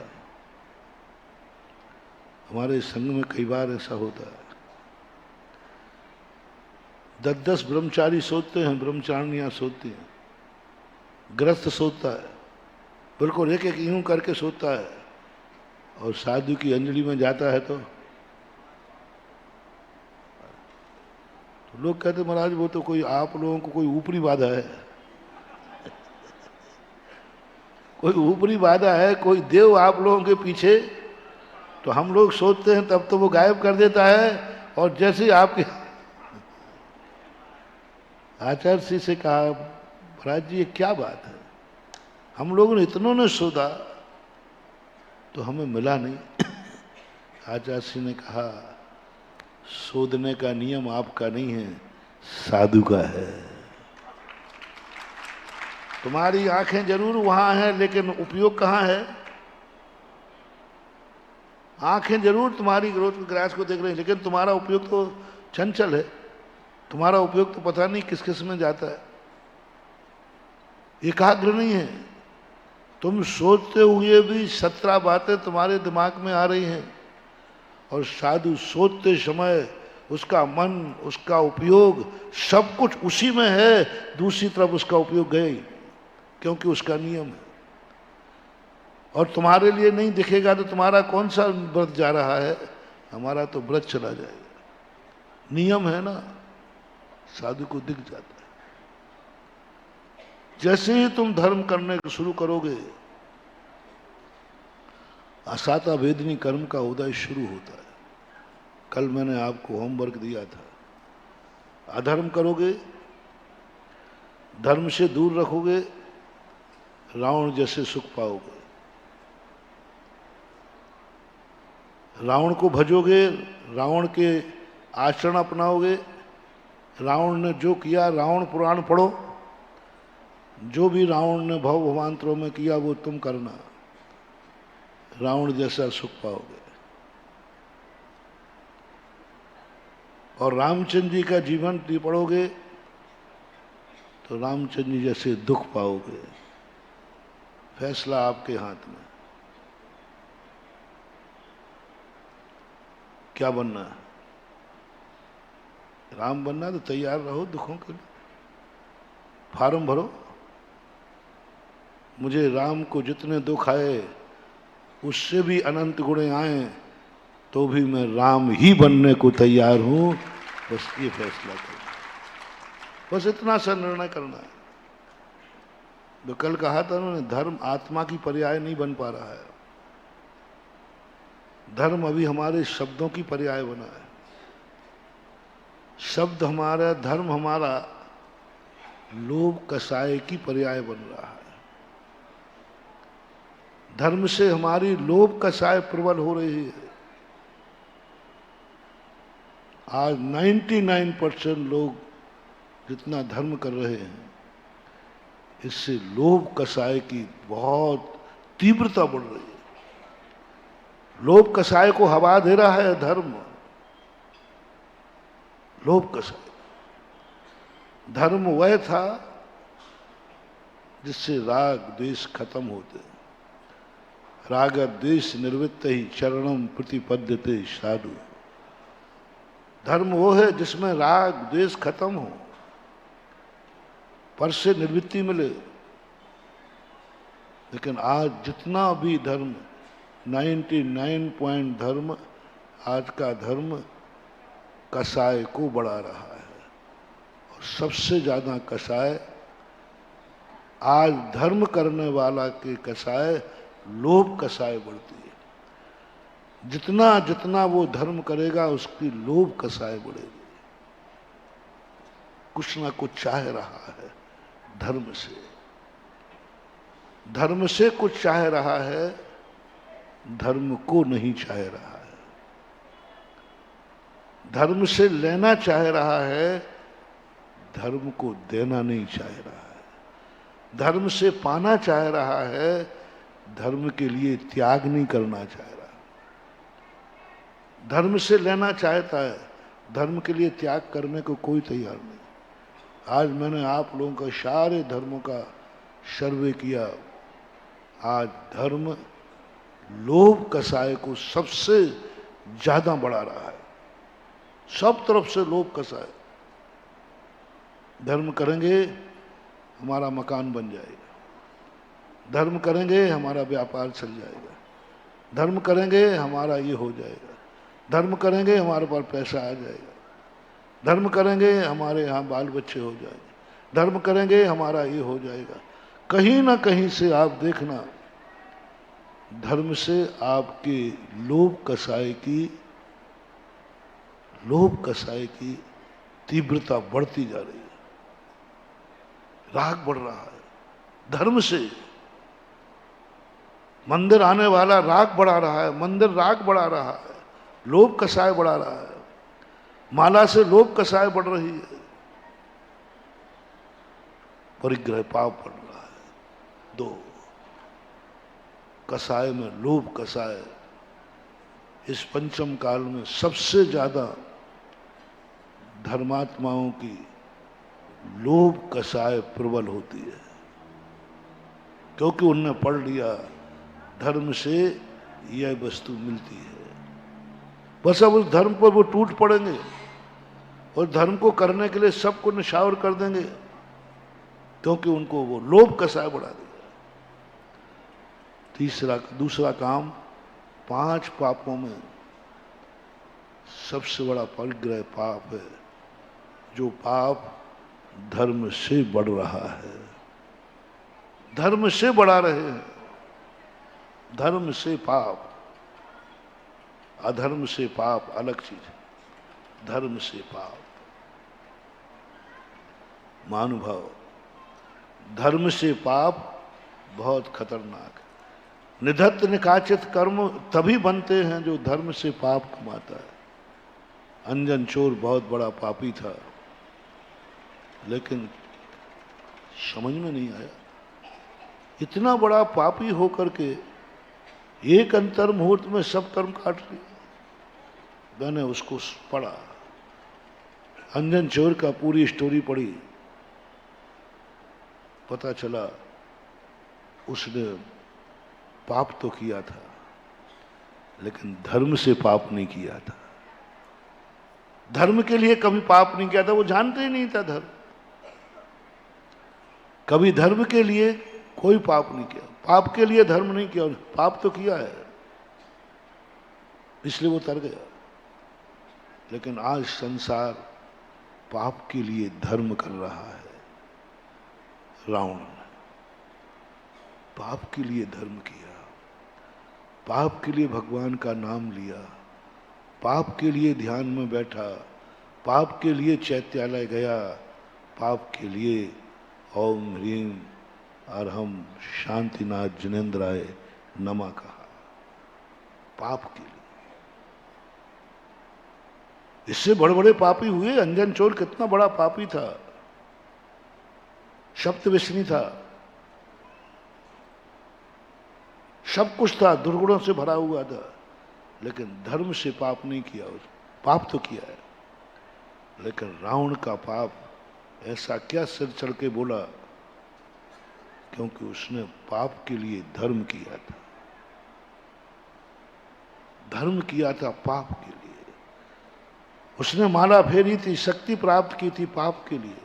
हमारे संग में कई बार ऐसा होता है, 10-10 ब्रह्मचारी सोते हैं, ब्रह्मचारिणियां सोती हैं, ग्रस्त सोता है, बिल्कुल एक एक यूं करके सोता है, और साधु की अंजलि में जाता है तो लोग कहते महाराज वो तो कोई आप लोगों को कोई ऊपरी बाधा है, कोई ऊपरी बाधा है, कोई देव आप लोगों के पीछे। तो हम लोग सोचते हैं तब तो वो गायब कर देता है, और जैसे ही आपके आचार्य जी से कहा महाराज जी ये क्या बात है, हम लोगों ने इतनों ने शोधा तो हमें मिला नहीं। आचार्य जी ने कहा शोधने का नियम आपका नहीं है, साधु का है। तुम्हारी आंखें जरूर वहां हैं, लेकिन उपयोग कहाँ है। आंखें जरूर तुम्हारी ग्रास को देख रही हैं, लेकिन तुम्हारा उपयोग तो चंचल है, तुम्हारा उपयोग तो पता नहीं किस किस में जाता है, एकाग्र नहीं है। तुम सोचते हुए भी 17 बातें तुम्हारे दिमाग में आ रही हैं, और साधु सोचते समय उसका मन, उसका उपयोग सब कुछ उसी में है, दूसरी तरफ उसका उपयोग गए, क्योंकि उसका नियम है। और तुम्हारे लिए नहीं दिखेगा तो तुम्हारा कौन सा व्रत जा रहा है, हमारा तो व्रत चला जाएगा। नियम है ना, साधु को दिख जाता है। जैसे ही तुम धर्म करने शुरू करोगे, असाता वेदनी कर्म का उदय शुरू होता है। कल मैंने आपको होमवर्क दिया था, अधर्म करोगे, धर्म से दूर रखोगे, रावण जैसे सुख पाओगे। रावण को भजोगे, रावण के आचरण अपनाओगे, रावण ने जो किया, रावण पुराण पढ़ो, जो भी रावण ने भव भवांतरों में किया वो तुम करना, रावण जैसा सुख पाओगे। और रामचंद्र जी का जीवन पढ़ोगे तो रामचंद्र जी जैसे दुख पाओगे। फैसला आपके हाथ में, क्या बनना है। राम बनना तो तैयार रहो दुखों के लिए, फार्म भरो। मुझे राम को जितने दुख आए उससे भी अनंत गुणे आए तो भी मैं राम ही बनने को तैयार हूं। बस ये फैसला करना, बस इतना सा निर्णय करना है। तो कल कहा था उन्होंने, धर्म आत्मा की पर्याय नहीं बन पा रहा है, धर्म अभी हमारे शब्दों की पर्याय बना है। शब्द हमारा, धर्म हमारा लोभ कसाय की पर्याय बन रहा है। धर्म से हमारी लोभ कसाय प्रबल हो रही है। आज 99% लोग जितना धर्म कर रहे हैं, इससे लोभ कसाय की बहुत तीव्रता बढ़ रही है। लोभ कसाय को हवा दे रहा है धर्म। लोभ कसाय, धर्म वह था जिससे राग द्वेष खत्म होते। राग द्वेष निवृत्त ही चरणम प्रतिपद्यते साधु। धर्म वो है जिसमें राग द्वेष खत्म हो, पर से निवृत्ति मिले। लेकिन आज जितना भी धर्म, 99 धर्म, आज का धर्म कसाय को बढ़ा रहा है। और सबसे ज्यादा कसाय आज धर्म करने वाला के कसाय लोभ कसाय बढ़ती है। जितना जितना वो धर्म करेगा उसकी लोभ कसाय बढ़ेगी। कुछ ना कुछ चाह रहा है धर्म से, धर्म से कुछ चाह रहा है, धर्म को नहीं चाह रहा है। धर्म से लेना चाह रहा है, धर्म को देना नहीं चाह रहा है। धर्म से पाना चाह रहा है, धर्म के लिए त्याग नहीं करना चाह रहा। धर्म से लेना चाहता है, धर्म के लिए त्याग करने को कोई तैयार नहीं। आज मैंने आप लोगों का सारे धर्मों का सर्वे किया। आज धर्म लोभ कसाय को सबसे ज्यादा बढ़ा रहा है। सब तरफ से लोभ कसाय। धर्म करेंगे हमारा मकान बन जाएगा, धर्म करेंगे हमारा व्यापार चल जाएगा, धर्म करेंगे हमारा ये हो जाएगा, धर्म करेंगे हमारे पास पैसा आ जाएगा, धर्म करेंगे हमारे यहाँ बाल बच्चे हो जाएंगे, धर्म करेंगे हमारा ये हो जाएगा। कहीं ना कहीं से आप देखना, धर्म से आपके लोभ कसाय की तीव्रता बढ़ती जा रही है। राग बढ़ रहा है धर्म से। मंदिर आने वाला राग बढ़ा रहा है, मंदिर राग बढ़ा रहा है, लोभ कसाय बढ़ा रहा है। माला से लोभ कसाय बढ़ रही है, परिग्रह पाप बढ़ रहा है। 2 कसाय में लोभ कसाय इस पंचम काल में सबसे ज्यादा धर्मात्माओं की लोभ कसाय प्रबल होती है, क्योंकि उनने पढ़ लिया धर्म से यह वस्तु मिलती है। बस अब उस धर्म पर वो टूट पड़ेंगे और धर्म को करने के लिए सबको निशावर कर देंगे, क्योंकि उनको वो लोभ कसाय बढ़ा देगा। दूसरा काम, 5 पापों में सबसे बड़ा परिग्रह पाप है, जो पाप धर्म से बढ़ रहा है। धर्म से बढ़ा रहे हैं। धर्म से पाप, अधर्म से पाप अलग चीज है। धर्म से पाप, महानुभाव, धर्म से पाप बहुत खतरनाक है। निधत्त निकाचित कर्म तभी बनते हैं जो धर्म से पाप कमाता है। अंजन चोर बहुत बड़ा पापी था, लेकिन समझ में नहीं आया, इतना बड़ा पापी होकर के एक अंतर मुहूर्त में सब कर्म काट लिया। मैंने उसको पढ़ा, अंजन चोर का पूरी स्टोरी पढ़ी, पता चला उसने पाप तो किया था, लेकिन धर्म से पाप नहीं किया था। धर्म के लिए कभी पाप नहीं किया था, वो जानते ही नहीं था धर्म। कभी धर्म के लिए कोई पाप नहीं किया, पाप के लिए धर्म नहीं किया, पाप तो किया है इसलिए वो तर गया। लेकिन आज संसार पाप के लिए धर्म कर रहा है। रावण ने पाप के लिए धर्म किया, पाप के लिए भगवान का नाम लिया, पाप के लिए ध्यान में बैठा, पाप के लिए चैत्यालय गया, पाप के लिए ओम ह्रीम अरहम शांतिनाथ जिनेन्द्राय नमः कहा। पाप के लिए। इससे बड़े बड़े पापी हुए। अंजन चोर कितना बड़ा पापी था, सप्तविष्णी था, सब कुछ था, दुर्गुणों से भरा हुआ था, लेकिन धर्म से पाप नहीं किया। पाप तो किया है, लेकिन रावण का पाप ऐसा क्या सिर चढ़ के बोला, क्योंकि उसने पाप के लिए धर्म किया था। धर्म किया था पाप के लिए। उसने माला फेरी थी, शक्ति प्राप्त की थी पाप के लिए,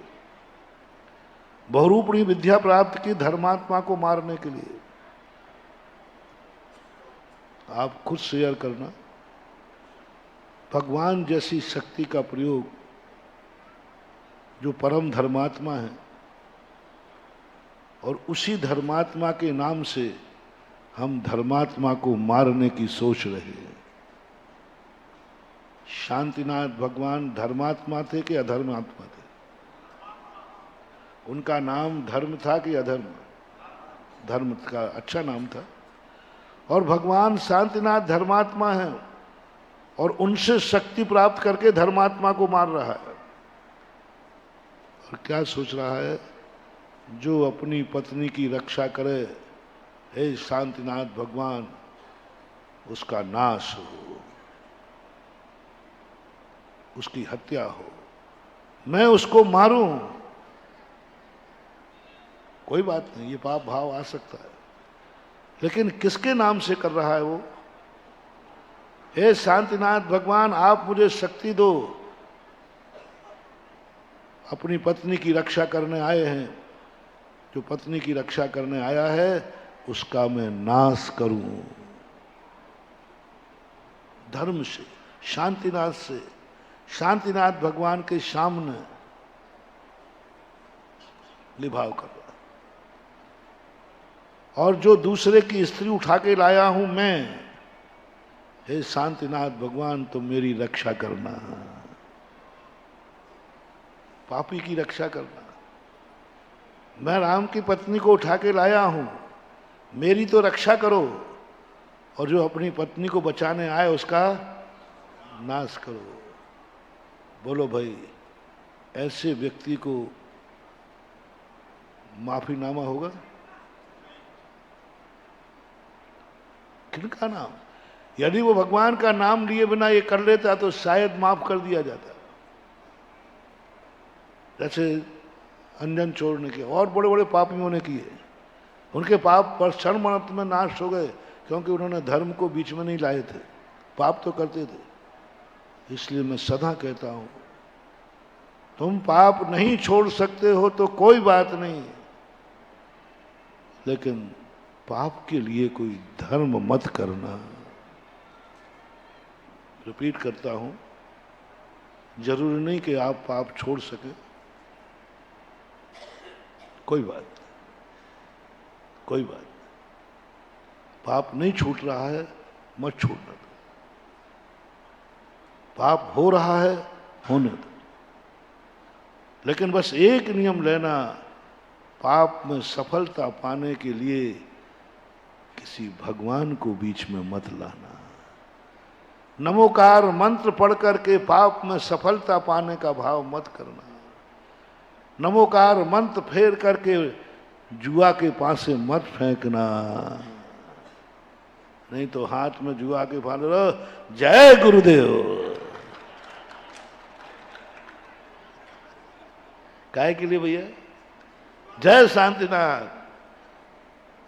बहुरूपणी विद्या प्राप्त की धर्मात्मा को मारने के लिए। आप खुद शेयर करना, भगवान जैसी शक्ति का प्रयोग जो परम धर्मात्मा है, और उसी धर्मात्मा के नाम से हम धर्मात्मा को मारने की सोच रहे हैं। शांतिनाथ भगवान धर्मात्मा थे कि अधर्मात्मा थे? उनका नाम धर्म था कि अधर्म? धर्म का अच्छा नाम था। और भगवान शांतिनाथ धर्मात्मा हैं और उनसे शक्ति प्राप्त करके धर्मात्मा को मार रहा है। और क्या सोच रहा है? जो अपनी पत्नी की रक्षा करे, हे शांतिनाथ भगवान, उसका नाश हो, उसकी हत्या हो, मैं उसको मारूं। कोई बात नहीं, ये पाप भाव आ सकता है, लेकिन किसके नाम से कर रहा है वो? हे शांतिनाथ भगवान, आप मुझे शक्ति दो, अपनी पत्नी की रक्षा करने आए हैं। जो पत्नी की रक्षा करने आया है उसका मैं नाश करूं। धर्म से, शांतिनाथ से, शांतिनाथ भगवान के सामने निभाव कर रहा। और जो दूसरे की स्त्री उठा के लाया हूं मैं, हे शांतिनाथ भगवान, तुम मेरी रक्षा करना, पापी की रक्षा करना। मैं राम की पत्नी को उठा के लाया हूं, मेरी तो रक्षा करो, और जो अपनी पत्नी को बचाने आए उसका नाश करो। बोलो भाई, ऐसे व्यक्ति को माफीनामा होगा? किनका नाम? यदि वो भगवान का नाम लिए बिना ये कर लेता तो शायद माफ कर दिया जाता। जैसे अंजन चोर ने किया, और बड़े बड़े पापियों ने किए, उनके पाप पर क्षण मात्र में नाश हो गए, क्योंकि उन्होंने धर्म को बीच में नहीं लाए थे, पाप तो करते थे। इसलिए मैं सदा कहता हूं, तुम पाप नहीं छोड़ सकते हो तो कोई बात नहीं, लेकिन पाप के लिए कोई धर्म मत करना। रिपीट करता हूं, जरूरी नहीं कि आप पाप छोड़ सके, कोई बात, कोई बात। पाप नहीं छूट रहा है, मत छोड़ना दो। पाप हो रहा है, होने दो। लेकिन बस एक नियम लेना, पाप में सफलता पाने के लिए किसी भगवान को बीच में मत लाना। नमोकार मंत्र पढ़ करके पाप में सफलता पाने का भाव मत करना। नमोकार मंत्र फेर करके जुआ के पासे मत फेंकना, नहीं तो हाथ में जुआ के फाड़ लो, जय गुरुदेव। काहे के लिए भैया? जय शांतिनाथ,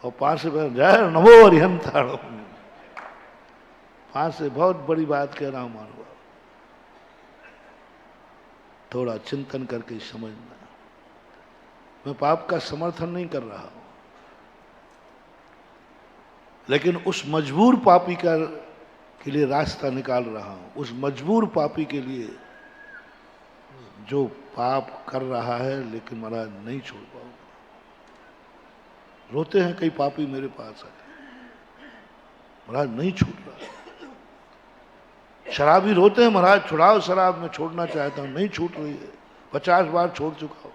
और पास से जय नमो हरिहंताणो। पास से बहुत बड़ी बात कह रहा हूं मानव, थोड़ा चिंतन करके समझना। मैं पाप का समर्थन नहीं कर रहा हूं, लेकिन उस मजबूर पापी के लिए रास्ता निकाल रहा हूं। उस मजबूर पापी के लिए जो पाप कर रहा है लेकिन महाराज नहीं छोड़ पाऊंगा। रोते हैं कई पापी मेरे पास आके, महाराज नहीं छूट रहा। शराबी रोते हैं, महाराज छुड़ाओ शराब, मैं छोड़ना चाहता हूं, नहीं छूट रही है, 50 बार छोड़ चुका हूं।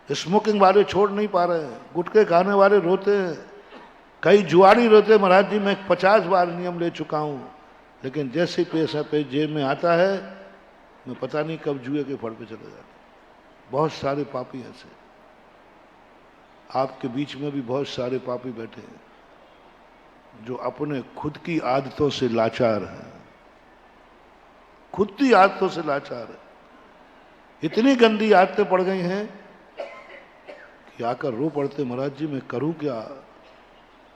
स्मोकिंग वाले छोड़ नहीं पा रहे हैं, गुटखे खाने वाले रोते हैं, कई जुआरी रोते हैं, महाराज जी मैं 50 बार नियम ले चुका हूं, लेकिन जैसे पैसा पे जेब में आता है, मैं पता नहीं कब जुए के फड़ पे चले जाते। बहुत सारे पापी ऐसे, आपके बीच में भी बहुत सारे पापी बैठे हैं जो अपने खुद की आदतों से लाचार हैं, खुद की आदतों से लाचार है। इतनी गंदी आदतें पड़ गई हैं कि आकर रो पड़ते, महाराज जी मैं करूं क्या?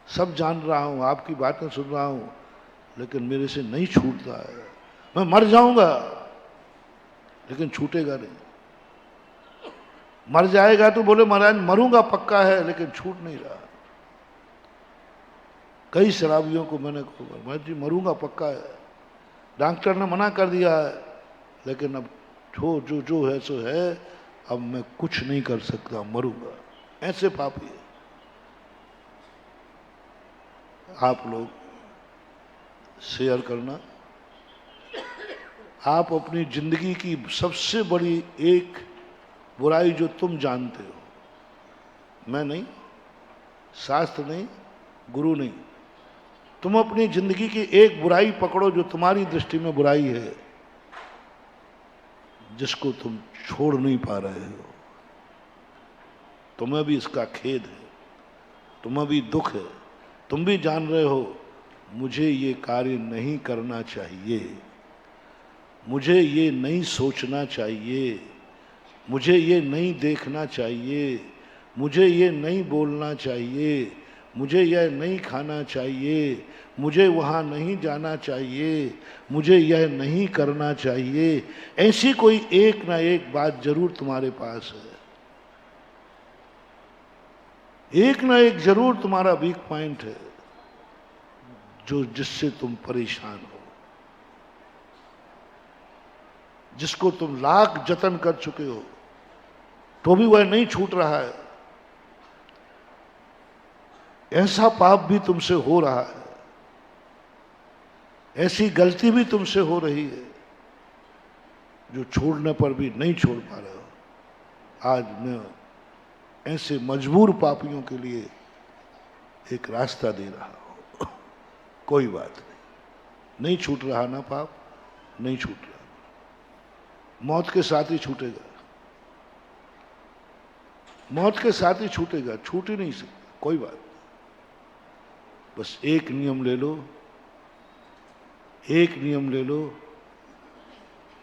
सब जान रहा हूं, आपकी बातें सुन रहा हूं, लेकिन मेरे से नहीं छूटता है। मैं मर जाऊंगा लेकिन छूटेगा नहीं। मर जाएगा तो बोले महाराज मरूंगा पक्का है, लेकिन छूट नहीं रहा। कई शराबियों को मैंने कहा महाराज जी मरूंगा पक्का है, डॉक्टर ने मना कर दिया है, लेकिन अब जो है सो है, अब मैं कुछ नहीं कर सकता, मरूंगा। ऐसे पापी है। आप लोग शेयर करना। आप अपनी जिंदगी की सबसे बड़ी एक बुराई जो तुम जानते हो, मैं नहीं, शास्त्र नहीं, गुरु नहीं, तुम अपनी जिंदगी की एक बुराई पकड़ो जो तुम्हारी दृष्टि में बुराई है, जिसको तुम छोड़ नहीं पा रहे हो। तुम्हें भी इसका खेद है, तुम्हें भी दुख है, तुम भी जान रहे हो मुझे ये कार्य नहीं करना चाहिए, मुझे ये नहीं सोचना चाहिए, मुझे ये नहीं देखना चाहिए, मुझे ये नहीं बोलना चाहिए, मुझे यह नहीं खाना चाहिए, मुझे वहाँ नहीं जाना चाहिए, मुझे यह नहीं करना चाहिए। ऐसी कोई एक ना एक बात जरूर तुम्हारे पास है, एक ना एक जरूर तुम्हारा वीक पॉइंट है जो जिससे तुम परेशान हो, जिसको तुम लाख जतन कर चुके हो तो भी वह नहीं छूट रहा है। ऐसा पाप भी तुमसे हो रहा है, ऐसी गलती भी तुमसे हो रही है जो छोड़ने पर भी नहीं छोड़ पा रहे हो। आज मैं ऐसे मजबूर पापियों के लिए एक रास्ता दे रहा हूं। कोई बात नहीं, नहीं छूट रहा ना पाप, नहीं छूट रहा, मौत के साथ ही छूटेगा, मौत के साथ ही छूटेगा, छूट ही नहीं सकता। कोई बात नहीं, बस एक नियम ले लो, एक नियम ले लो,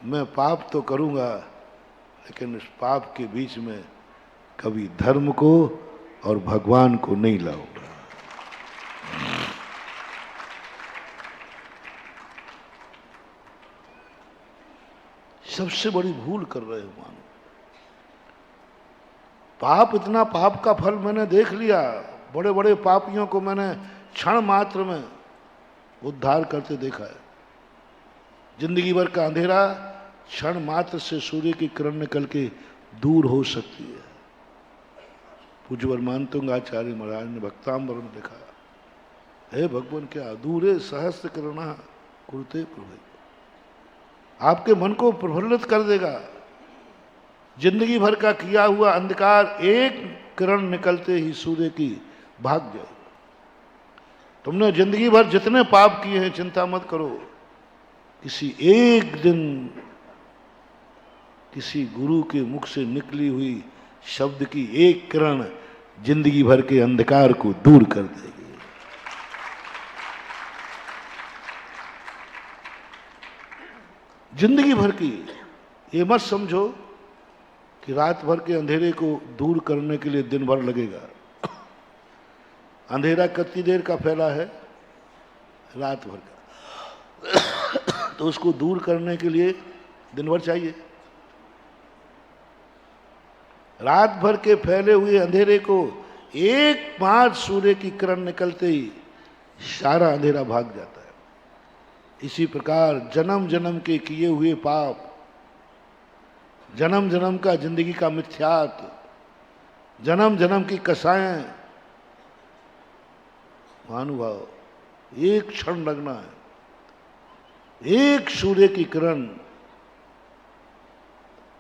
मैं पाप तो करूंगा लेकिन इस पाप के बीच में कभी धर्म को और भगवान को नहीं लाऊंगा। सबसे बड़ी भूल कर रहे हो मानो। पाप, इतना पाप का फल मैंने देख लिया, बड़े बड़े पापियों को मैंने क्षण मात्र में उद्धार करते देखा है। जिंदगी भर का अंधेरा क्षण मात्र से सूर्य की किरण निकल के दूर हो सकती है। पूज्य वर्मांतुंग आचार्य महाराज ने भक्तांबर में लिखा, हे भगवान क्या दूरे सहस्त्र किरणा कुरुते प्रभु, आपके मन को प्रफुल्लित कर देगा। जिंदगी भर का किया हुआ अंधकार एक किरण निकलते ही सूर्य की भाग जाएगा। तुमने जिंदगी भर जितने पाप किए हैं चिंता मत करो, किसी एक दिन किसी गुरु के मुख से निकली हुई शब्द की एक किरण जिंदगी भर के अंधकार को दूर कर देगी। जिंदगी भर की, ये मत समझो कि रात भर के अंधेरे को दूर करने के लिए दिन भर लगेगा। अंधेरा कितनी देर का फैला है? रात भर का। तो उसको दूर करने के लिए दिन भर चाहिए। रात भर के फैले हुए अंधेरे को एक बार सूर्य की किरण निकलते ही सारा अंधेरा भाग जाता है। इसी प्रकार जन्म जन्म के किए हुए पाप, जन्म जन्म का जिंदगी का मिथ्यात्व, जन्म जन्म की कसाएं, महानुभाव एक क्षण लगना है, एक सूर्य की किरण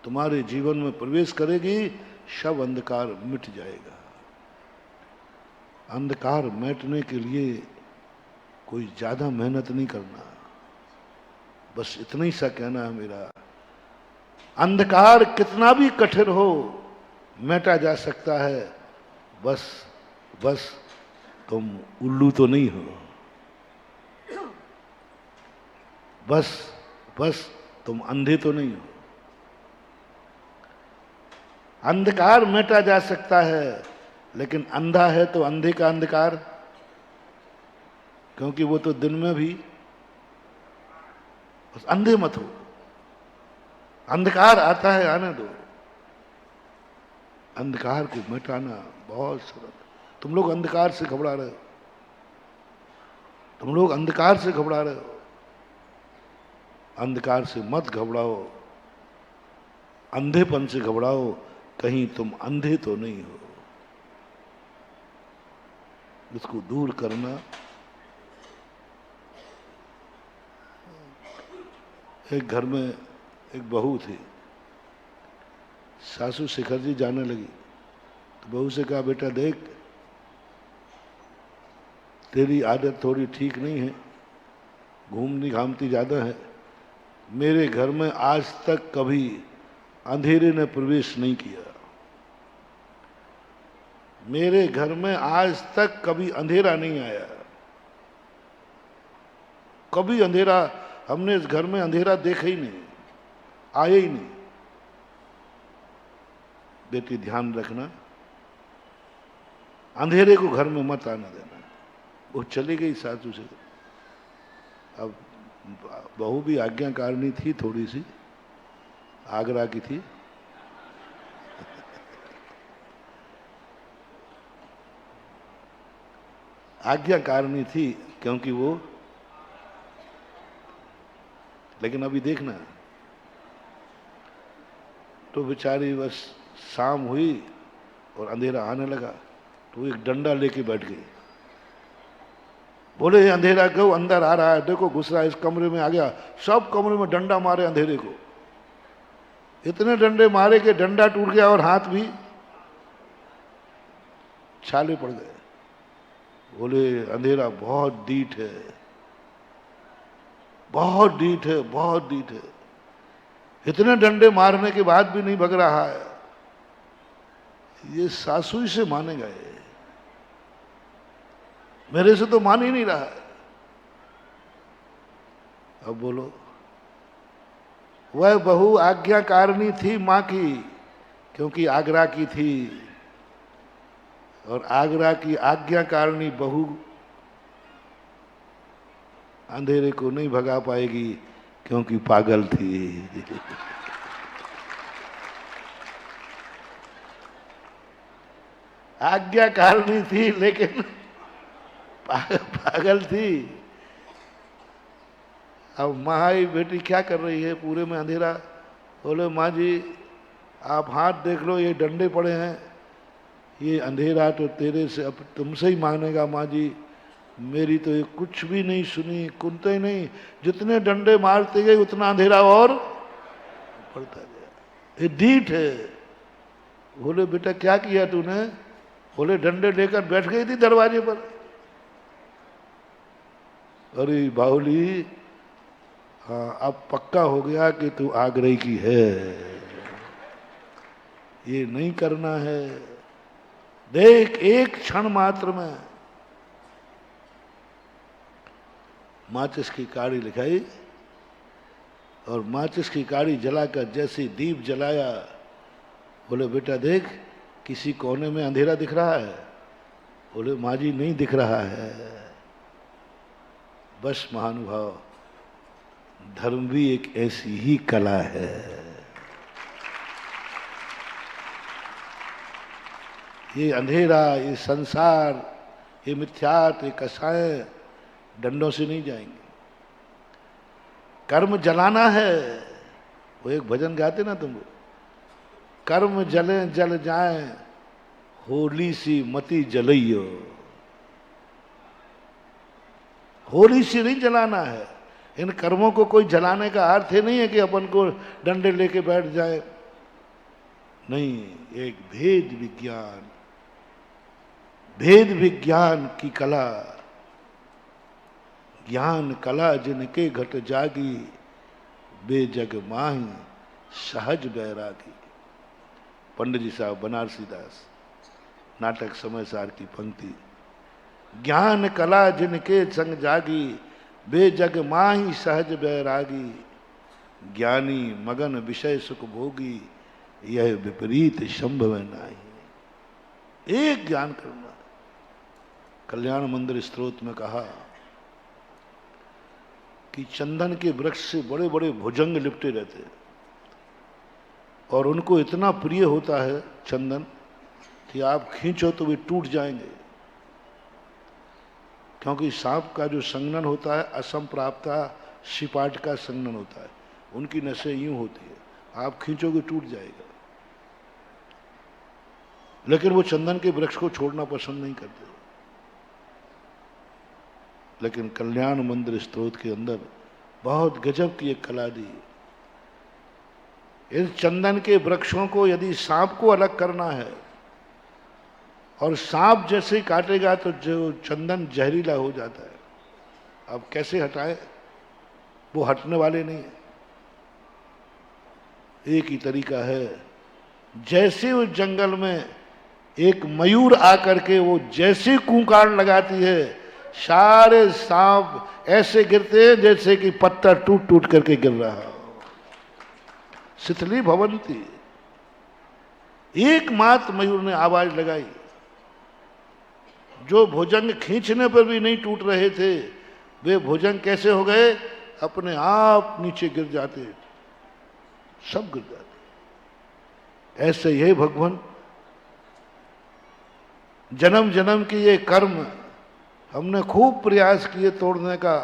तुम्हारे जीवन में प्रवेश करेगी, सब अंधकार मिट जाएगा। अंधकार मिटने के लिए कोई ज्यादा मेहनत नहीं करना, बस इतना ही सा कहना है मेरा। अंधकार कितना भी कठिन हो मिटा जा सकता है, बस बस तुम उल्लू तो नहीं हो, बस बस तुम अंधे तो नहीं हो। अंधकार मिटा जा सकता है, लेकिन अंधा है तो अंधे का अंधकार, क्योंकि वो तो दिन में भी, बस अंधे मत हो। अंधकार आता है, आने दो। अंधकार को मिटाना बहुत सरल। तुम लोग अंधकार से घबरा रहे हो, तुम लोग अंधकार से घबरा रहे हो। अंधकार से मत घबराओ, अंधेपन से घबराओ, कहीं तुम अंधे तो नहीं हो। इसको दूर करना एक घर में एक बहू थी, सासू शिखर जी जाने लगी तो बहू से कहा, बेटा देख, तेरी आदत थोड़ी ठीक नहीं है, घूमती घामती ज़्यादा है। मेरे घर में आज तक कभी अंधेरे ने प्रवेश नहीं किया। मेरे घर में आज तक कभी अंधेरा नहीं आया। कभी अंधेरा, हमने इस घर में अंधेरा देखा ही नहीं, आया ही नहीं। बेटी ध्यान रखना, अंधेरे को घर में मत आने देना। वो चली गई सासू से। अब बहू भी आज्ञाकारिणी थी, थोड़ी सी आगरा की थी। आज्ञाकारिणी थी क्योंकि वो, लेकिन अभी देखना, तो बेचारी बस शाम हुई और अंधेरा आने लगा तो वो एक डंडा लेके बैठ गई। बोले, ये अंधेरा क्यों अंदर आ रहा है, देखो घुस रहा है, इस कमरे में आ गया। सब कमरे में डंडा मारे अंधेरे को, इतने डंडे मारे कि डंडा टूट गया और हाथ भी छाले पड़ गए। बोले, अंधेरा बहुत डीठ है, बहुत डीठ है, बहुत डीठ है। इतने डंडे मारने के बाद भी नहीं भग रहा है, ये सासू ही से मानेगा, ये मेरे से तो मान ही नहीं रहा है। अब बोलो, वह बहू आज्ञाकारिणी थी मां की, क्योंकि आगरा की थी, और आगरा की आज्ञाकारिणी बहू अंधेरे को नहीं भगा पाएगी क्योंकि पागल थी। आज्ञाकारिणी थी लेकिन पागल थी। अब माँ, बेटी क्या कर रही है, पूरे में अंधेरा। बोले, माँ जी आप हाथ देख लो, ये डंडे पड़े हैं, ये अंधेरा तो तेरे से, अब तुमसे ही मांगेगा माँ जी। मेरी तो ये कुछ भी नहीं सुनी, कुनते ही नहीं, जितने डंडे मारते गए उतना अंधेरा और बढ़ता गया। ये डीठ है। बोले, बेटा क्या किया तूने? बोले, डंडे लेकर बैठ गई थी दरवाजे पर। अरे बाहुली, हाँ अब पक्का हो गया कि तू आगरे की है, ये नहीं करना है। देख, एक क्षण मात्र में माचिस की काड़ी लिखाई और माचिस की काड़ी जलाकर जैसे दीप जलाया, बोले, बेटा देख, किसी कोने में अंधेरा दिख रहा है? बोले, माँ जी नहीं दिख रहा है। बस महानुभाव, धर्म भी एक ऐसी ही कला है। ये अंधेरा, ये संसार, ये मिथ्यात्व, ये कसाएं डंडों से नहीं जाएंगे। कर्म जलाना है। वो एक भजन गाते ना तुम, कर्म जले जल जाए, होली सी मती जलइयो। होली सी नहीं जलाना है। इन कर्मों को कोई जलाने का अर्थ ही नहीं है कि अपन को डंडे लेके बैठ जाए। नहीं, एक भेद विज्ञान, भेद विज्ञान की कला, ज्ञान कला जिनके घट जागी, बेजग माही सहज बैरागी। पंडित जी साहब बनारसी दास, नाटक समय सार की पंक्ति। ज्ञान कला जिनके संग जागी, बेजग माही सहज बैरागी। ज्ञानी मगन विषय सुख भोगी, यह विपरीत संभव नहीं। एक ज्ञान करना। कल्याण मंदिर स्तोत्र में कहा कि चंदन के वृक्ष से बड़े बड़े भुजंग लिपटे रहते और उनको इतना प्रिय होता है चंदन कि आप खींचो तो वे टूट जाएंगे, क्योंकि सांप का जो संघनन होता है असंप्राप्ता शिपाट का संघनन होता है। उनकी नसें यूं होती है, आप खींचोगे टूट जाएगा। लेकिन वो चंदन के वृक्ष को छोड़ना पसंद नहीं करते। लेकिन कल्याण मंदिर स्तोत्र के अंदर बहुत गजब की एक कला दी। इस चंदन के वृक्षों को यदि सांप को अलग करना है और सांप जैसे काटेगा तो जो चंदन जहरीला हो जाता है, अब कैसे हटाए? वो हटने वाले नहीं है। एक ही तरीका है, जैसे उस जंगल में एक मयूर आकर के वो जैसे कूकाड़ लगाती है, सारे सांप ऐसे गिरते हैं जैसे कि पत्थर टूट टूट करके गिर रहा हो। शिथिली भवंती। एकमात्र मयूर ने आवाज लगाई, जो भुजंग खींचने पर भी नहीं टूट रहे थे, वे भुजंग कैसे हो गए? अपने आप नीचे गिर जाते, सब गिर जाते। ऐसे ये भगवान जन्म जन्म की ये कर्म हमने खूब प्रयास किए तोड़ने का,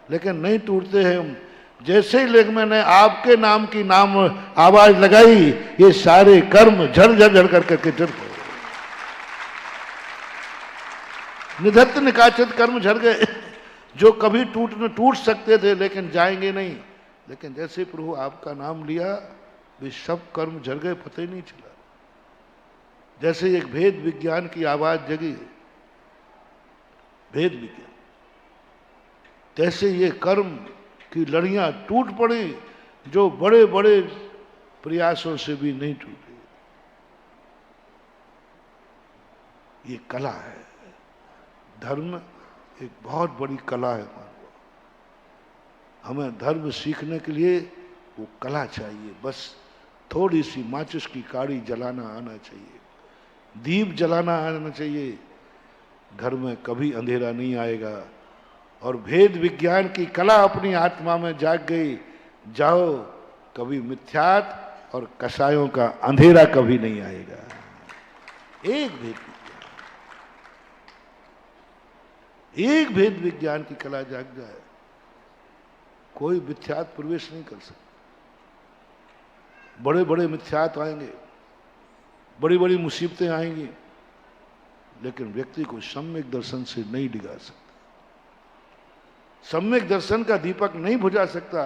लेकिन नहीं टूटते हैं हम। जैसे ही लेकिन मैंने आपके नाम की नाम आवाज लगाई, ये सारे कर्म झड़ झड़ झड़ करके झड़ गए, निधत्त निकाचित कर्म झड़ गए, जो कभी टूट सकते थे लेकिन जाएंगे नहीं। लेकिन जैसे प्रभु आपका नाम लिया, वे सब कर्म झड़ गए, पता ही नहीं चला। जैसे एक भेद विज्ञान की आवाज जगी, भेद विज्ञान, तैसे ये कर्म की लड़ियां टूट पड़ी, जो बड़े बड़े प्रयासों से भी नहीं टूटी। ये कला है। धर्म एक बहुत बड़ी कला है। हमें धर्म सीखने के लिए वो कला चाहिए, बस थोड़ी सी माचिस की काड़ी जलाना आना चाहिए, दीप जलाना आना चाहिए। घर में कभी अंधेरा नहीं आएगा। और भेद विज्ञान की कला अपनी आत्मा में जाग गई, जाओ, कभी मिथ्यात और कसायों का अंधेरा कभी नहीं आएगा। एक भेद विज्ञान, एक भेद विज्ञान की कला जाग जाए, कोई मिथ्यात प्रवेश नहीं कर सकता। बड़े बड़े मिथ्यात आएंगे, बड़ी बड़ी मुसीबतें आएंगी, लेकिन व्यक्ति को सम्यक दर्शन से नहीं डिगा सकता। सम्यक दर्शन का दीपक नहीं बुझा सकता।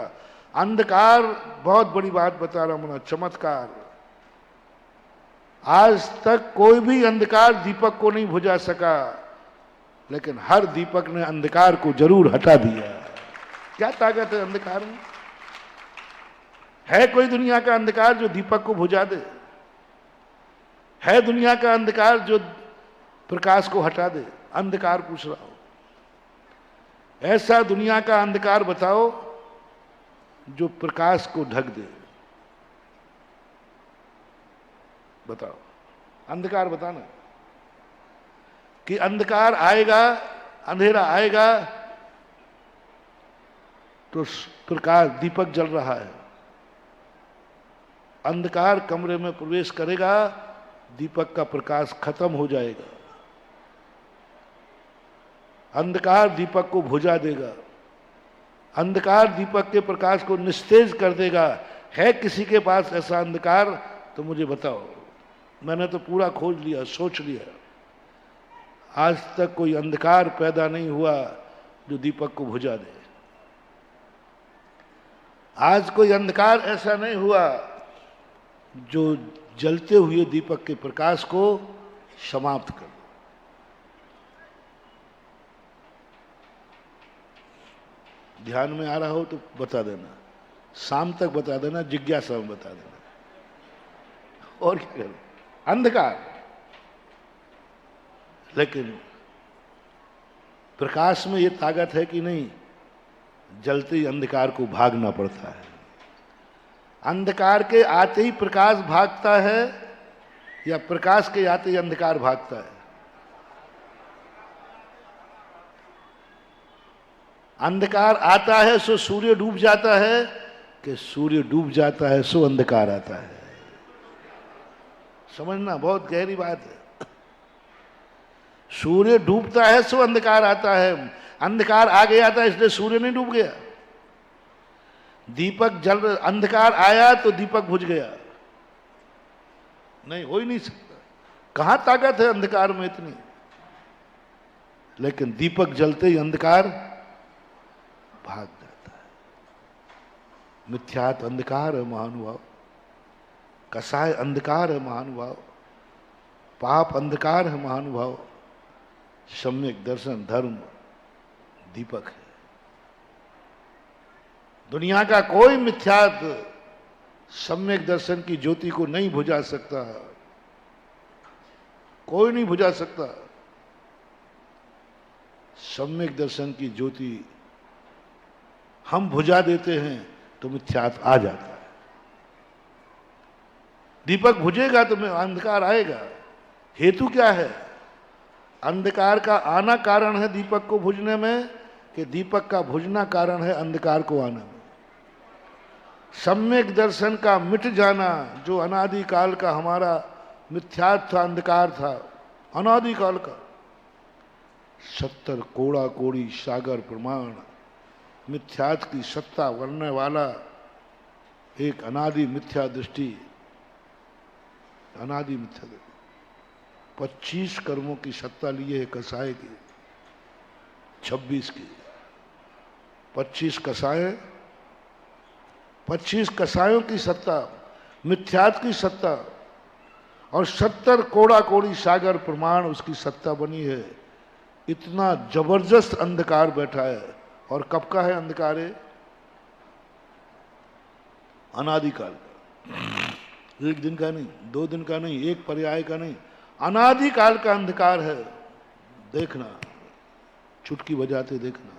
अंधकार, बहुत बड़ी बात बता रहा हूं, चमत्कार। आज तक कोई भी अंधकार दीपक को नहीं बुझा सका, लेकिन हर दीपक ने अंधकार को जरूर हटा दिया। क्या ताकत है अंधकार में? है कोई दुनिया का अंधकार जो दीपक को बुझा दे? है दुनिया का अंधकार जो प्रकाश को हटा दे? अंधकार पूछ रहा हूं, ऐसा दुनिया का अंधकार बताओ जो प्रकाश को ढक दे। बताओ, अंधकार बताना। कि अंधकार आएगा, अंधेरा आएगा तो प्रकाश, दीपक जल रहा है। अंधकार कमरे में प्रवेश करेगा, दीपक का प्रकाश खत्म हो जाएगा। अंधकार दीपक को बुझा देगा, अंधकार दीपक के प्रकाश को निस्तेज कर देगा। है किसी के पास ऐसा अंधकार तो मुझे बताओ। मैंने तो पूरा खोज लिया, सोच लिया, आज तक कोई अंधकार पैदा नहीं हुआ जो दीपक को बुझा दे। आज कोई अंधकार ऐसा नहीं हुआ जो जलते हुए दीपक के प्रकाश को समाप्त कर। ध्यान में आ रहा हो तो बता देना, शाम तक बता देना, जिज्ञासा में बता देना। और क्या करें? अंधकार, लेकिन प्रकाश में ये ताकत है कि नहीं? जलते ही अंधकार को भागना पड़ता है। अंधकार के आते ही प्रकाश भागता है या प्रकाश के आते ही अंधकार भागता है? अंधकार आता है सो सूर्य डूब जाता है, कि सूर्य डूब जाता है सो अंधकार आता है? समझना, बहुत गहरी बात है। सूर्य डूबता है सो अंधकार आता है। अंधकार आ गया था इसलिए सूर्य नहीं डूब गया। दीपक जल, अंधकार आया तो दीपक बुझ गया? नहीं, हो ही नहीं सकता। कहां ताकत है अंधकार में इतनी? लेकिन दीपक जलते ही अंधकार भाग जाता है। मिथ्यात अंधकार है महानुभाव, कसाय अंधकार है महानुभाव, पाप अंधकार है महानुभाव, सम्यक दर्शन धर्म दीपक है। दुनिया का कोई मिथ्यात सम्यक दर्शन की ज्योति को नहीं बुझा सकता, कोई नहीं बुझा सकता। सम्यक दर्शन की ज्योति हम बुझा देते हैं तो मिथ्यात आ जाता है। दीपक बुझेगा तो अंधकार आएगा। हेतु क्या है? अंधकार का आना कारण है दीपक को बुझने में, कि दीपक का बुझना कारण है अंधकार को आने में। सम्यक दर्शन का मिट जाना, जो अनादि काल का हमारा मिथ्यात था, अंधकार था, अनादि काल का 70 कोड़ा कोड़ी सागर प्रमाण मिथ्यात की सत्ता करने वाला एक अनादि मिथ्या दृष्टि, अनादि मिथ्या दृष्टि 25 कर्मों की सत्ता लिए है कसाय की, 26 की। 25 कसाय, 25 कसायों की सत्ता, मिथ्यात की सत्ता, और 70 कोड़ा कोड़ी सागर प्रमाण उसकी सत्ता बनी है। इतना जबरदस्त अंधकार बैठा है। और कब का है अंधकार है? अनादिकाल का। एक दिन का नहीं, 2 दिन का नहीं, एक पर्याय का नहीं, अनादिकाल का अंधकार है। देखना, चुटकी बजाते देखना,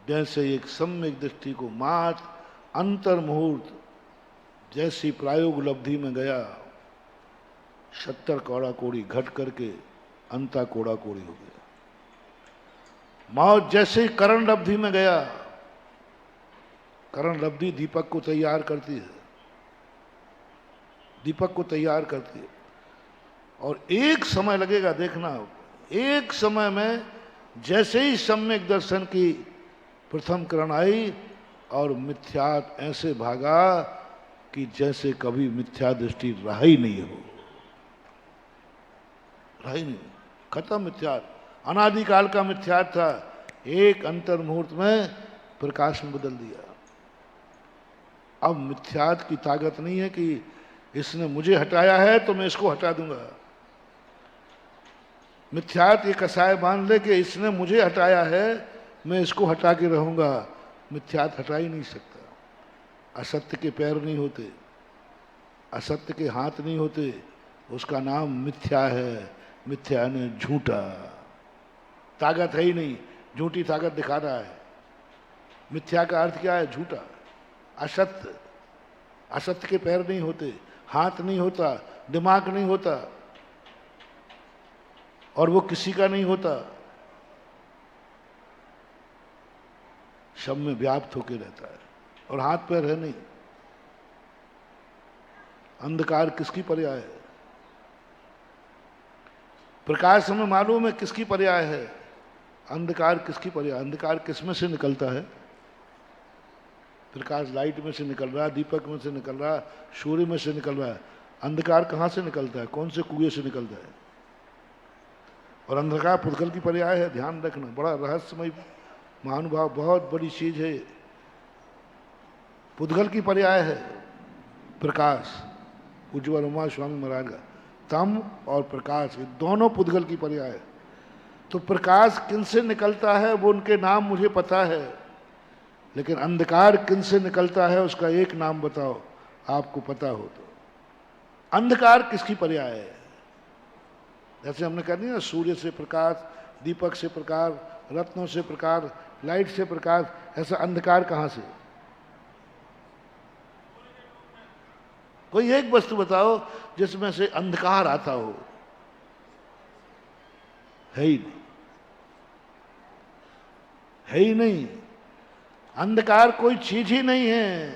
जैसे एक सम्यक दृष्टि को मात्र अंतर मुहूर्त जैसी प्रायोग उपलब्धि में गया, 70 कोड़ा कोड़ी घट करके अंता कोड़ा कोड़ी हो गया। मौत जैसे ही करण लब्धि में गया, करण लब्धि दीपक को तैयार करती है, दीपक को तैयार करती है। और एक समय लगेगा, देखना, एक समय में जैसे ही सम्यक दर्शन की प्रथम करण आई और मिथ्यात ऐसे भागा कि जैसे कभी मिथ्या दृष्टि रहा ही नहीं हो, रहा ही नहीं, खत्म मिथ्यात। अनादिकाल का मिथ्यात था, एक अंतर मुहूर्त में प्रकाश में बदल दिया। अब मिथ्यात की ताकत नहीं है कि इसने मुझे हटाया है तो मैं इसको हटा दूंगा। मिथ्यात ये कसाय मान ले कि इसने मुझे हटाया है, मैं इसको हटा के रहूंगा। मिथ्यात हटा ही नहीं सकता। असत्य के पैर नहीं होते, असत्य के हाथ नहीं होते, उसका नाम मिथ्या है। मिथ्या ने झूठा, ताकत है ही नहीं, झूठी ताकत दिखा रहा है। मिथ्या का अर्थ क्या है? झूठा, असत्य। असत्य के पैर नहीं होते, हाथ नहीं होता, दिमाग नहीं होता, और वो किसी का नहीं होता, सब में व्याप्त होकर रहता है और हाथ पैर है नहीं। अंधकार किसकी पर्याय है? प्रकाश हमें मालूम है किसकी पर्याय है, अंधकार किसकी पर्याय? अंधकार किस में से निकलता है? प्रकाश लाइट में से निकल रहा है, दीपक में से निकल रहा है, सूर्य में से निकल रहा है। अंधकार कहाँ से निकलता है? कौन से कुएं से निकलता है? और अंधकार पुद्गल की पर्याय है। ध्यान रखना, बड़ा रहस्यमय महानुभाव, बहुत बड़ी चीज है। पुद्गल की पर्याय है प्रकाश। उज्ज्वल उमा स्वामी महाराज का तम और प्रकाश, ये दोनों पुद्गल की पर्याय है। तो प्रकाश किन से निकलता है वो उनके नाम मुझे पता है, लेकिन अंधकार किन से निकलता है उसका एक नाम बताओ, आपको पता हो तो। अंधकार किसकी पर्याय है? जैसे हमने कहा ना, सूर्य से प्रकाश, दीपक से प्रकाश, रत्नों से प्रकाश, लाइट से प्रकाश, ऐसा अंधकार कहाँ से? कोई एक वस्तु बताओ जिसमें से अंधकार आता हो। है ही नहीं, है ही नहीं। अंधकार कोई चीज ही नहीं है।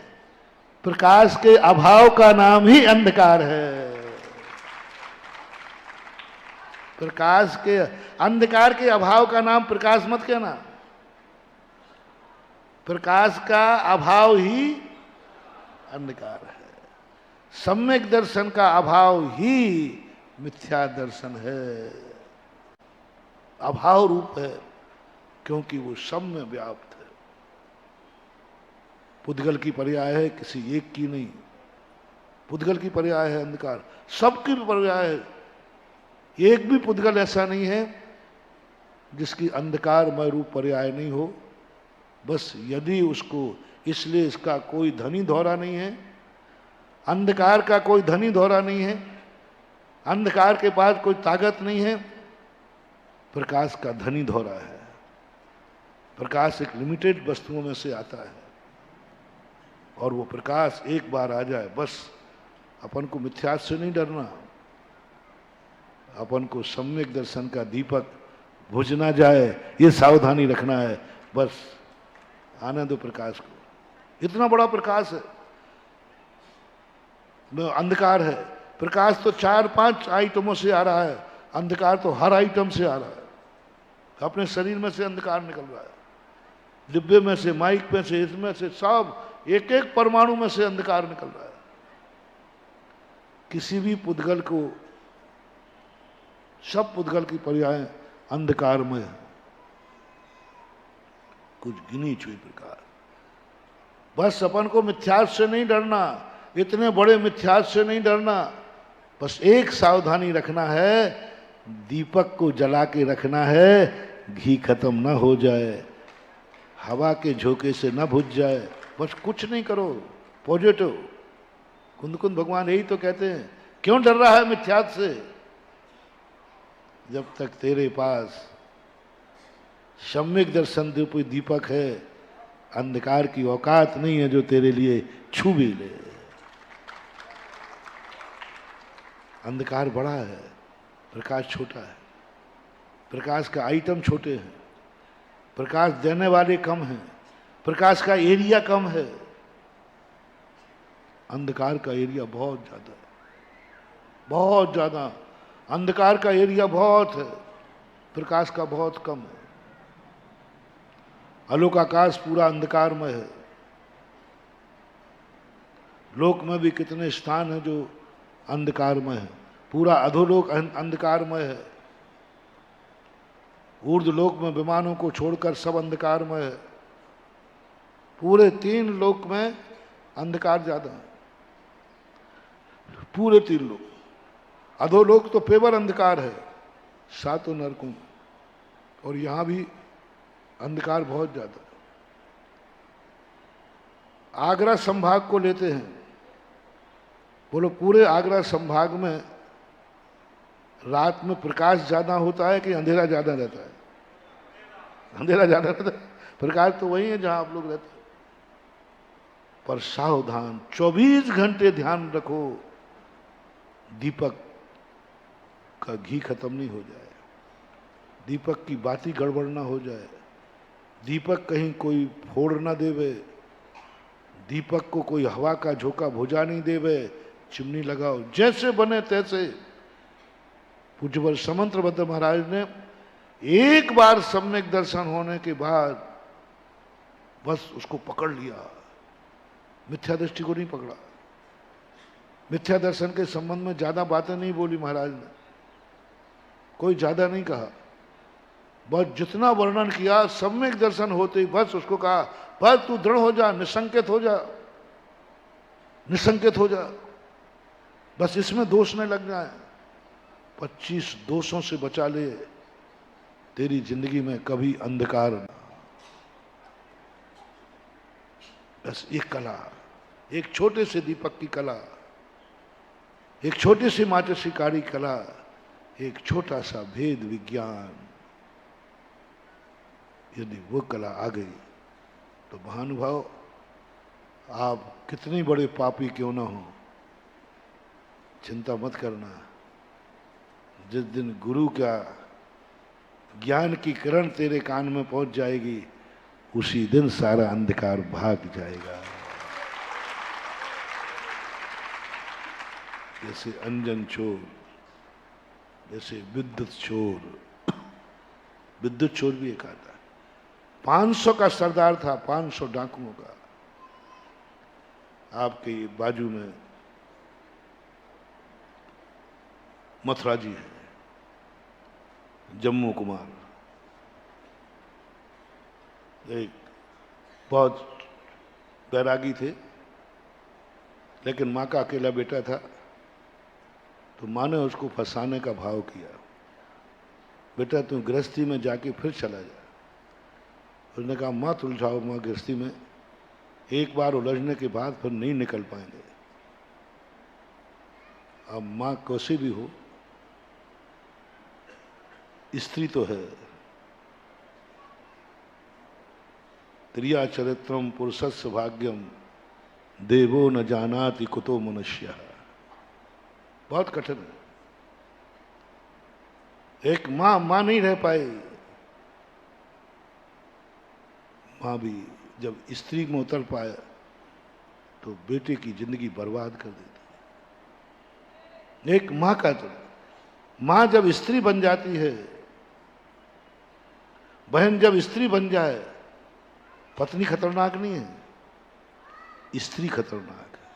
प्रकाश के अभाव का नाम ही अंधकार है। प्रकाश के, अंधकार के अभाव का नाम प्रकाश मत कहना। प्रकाश का अभाव ही अंधकार है। सम्यक दर्शन का अभाव ही मिथ्या दर्शन है। अभाव रूप है क्योंकि वो सब में व्याप्त है। पुद्गल की पर्याय है, किसी एक की नहीं। पुद्गल की पर्याय है अंधकार, सबकी पर्याय है। एक भी पुद्गल ऐसा नहीं है जिसकी अंधकारमय रूप पर्याय नहीं हो। बस यदि उसको, इसलिए इसका कोई धनी धौरा नहीं है, अंधकार का कोई धनी धौरा नहीं है, अंधकार के पास कोई ताकत नहीं है, प्रकाश का धनी धौरा है। प्रकाश एक लिमिटेड वस्तुओं में से आता है और वो प्रकाश एक बार आ जाए, बस अपन को मिथ्यात्व से नहीं डरना, अपन को सम्यक दर्शन का दीपक बुझ ना जाए, ये सावधानी रखना है। बस आने दो प्रकाश को। इतना बड़ा प्रकाश है, अंधकार है। प्रकाश तो 4-5 आइटमों से आ रहा है, अंधकार तो हर आइटम से आ रहा है। अपने शरीर में से अंधकार निकल रहा है, डिब्बे में से, माइक में से, इसमें से, सब एक एक परमाणु में से अंधकार निकल रहा है। किसी भी पुद्गल को, सब पुद्गल की पर्याय अंधकार में है, कुछ गिनी चुई प्रकार। बस अपन को मिथ्यात्व से नहीं डरना, इतने बड़े मिथ्यात्व से नहीं डरना। बस एक सावधानी रखना है, दीपक को जला के रखना है, घी खत्म ना हो जाए, हवा के झोंके से ना बुझ जाए। बस कुछ नहीं करो, पॉजिटिव। कुंद कुंद भगवान यही तो कहते हैं, क्यों डर रहा है मिथ्यात्व से? जब तक तेरे पास सम्यक दर्शन रूपी दीपक है, अंधकार की औकात नहीं है जो तेरे लिए छू भी ले। अंधकार बड़ा है, प्रकाश छोटा है। प्रकाश का आइटम छोटे हैं, प्रकाश देने वाले कम हैं, प्रकाश का एरिया कम है। अंधकार का एरिया बहुत ज्यादा है, बहुत ज्यादा। अंधकार का एरिया बहुत है, प्रकाश का बहुत कम है। आलोक आकाश पूरा अंधकारमय है। लोक में भी कितने स्थान हैं जो अंधकारमय है, पूरा अधोलोक अंधकारमय है। ऊर्ध्वलोक में विमानों को छोड़कर सब अंधकारमय है। पूरे 3 लोक में अंधकार ज्यादा है, पूरे 3 लोक। अधोलोक तो पेवर अंधकार है, 7 नरकों, और यहां भी अंधकार बहुत ज्यादा है। आगरा संभाग को लेते हैं, बोलो पूरे आगरा संभाग में रात में प्रकाश ज्यादा होता है कि अंधेरा ज्यादा रहता है? अंधेरा ज्यादा रहता है, प्रकाश तो वही है जहां आप लोग रहते हैं। पर सावधान, 24 घंटे ध्यान रखो, दीपक का घी खत्म नहीं हो जाए, दीपक की बाती गड़बड़ ना हो जाए, दीपक कहीं कोई फोड़ ना देवे, दीपक को कोई हवा का झोंका भुजा नहीं देवे। चिमनी लगाओ, जैसे बने तैसे। पूज्यवर समंत्रबद्ध महाराज ने एक बार सम्यक दर्शन होने के बाद बस उसको पकड़ लिया, मिथ्या दृष्टि को नहीं पकड़ा। मिथ्या दर्शन के संबंध में ज्यादा बातें नहीं बोली महाराज ने, कोई ज्यादा नहीं कहा, बस जितना वर्णन किया सम्यक दर्शन होते ही बस उसको कहा, बस तू दृढ़ हो जा, निसंकेत हो जा, निसंकेत हो जा, बस इसमें दोष न लग जाए। 25 दोषों से बचा ले, तेरी जिंदगी में कभी अंधकार ना। बस एक कला, एक छोटे से दीपक की कला, एक छोटे से माचसिकारी कला, एक छोटा सा भेद विज्ञान, यदि वो कला आ गई तो महानुभाव आप कितने बड़े पापी क्यों ना हो, चिंता मत करना। जिस दिन गुरु का ज्ञान की किरण तेरे कान में पहुंच जाएगी, उसी दिन सारा अंधकार भाग जाएगा। जैसे अंजन चोर, जैसे विद्युत चोर, विद्युत चोर भी एक आता है, 500 का सरदार था, 500 डाकुओं का। आपके बाजू में मथुरा जी है, जम्मू कुमार, एक बहुत बैरागी थे, लेकिन माँ का अकेला बेटा था, तो माँ ने उसको फंसाने का भाव किया, बेटा तुम गृहस्थी में जाके फिर चला जा। उसने कहा मत उलझाओ माँ गृहस्थी में, एक बार उलझने के बाद फिर नहीं निकल पाएंगे। अब माँ कैसे भी हो, स्त्री तो है। त्रिया चरित्रम पुरुषस्य भाग्यम देवो न जानाति कुतो मनुष्य। बहुत कठिन है। एक माँ नहीं रह पाई। माँ भी जब स्त्री में उतर पाया तो बेटे की जिंदगी बर्बाद कर देती। एक माँ का तो माँ जब स्त्री बन जाती है, बहन जब स्त्री बन जाए, पत्नी खतरनाक नहीं है, स्त्री खतरनाक है,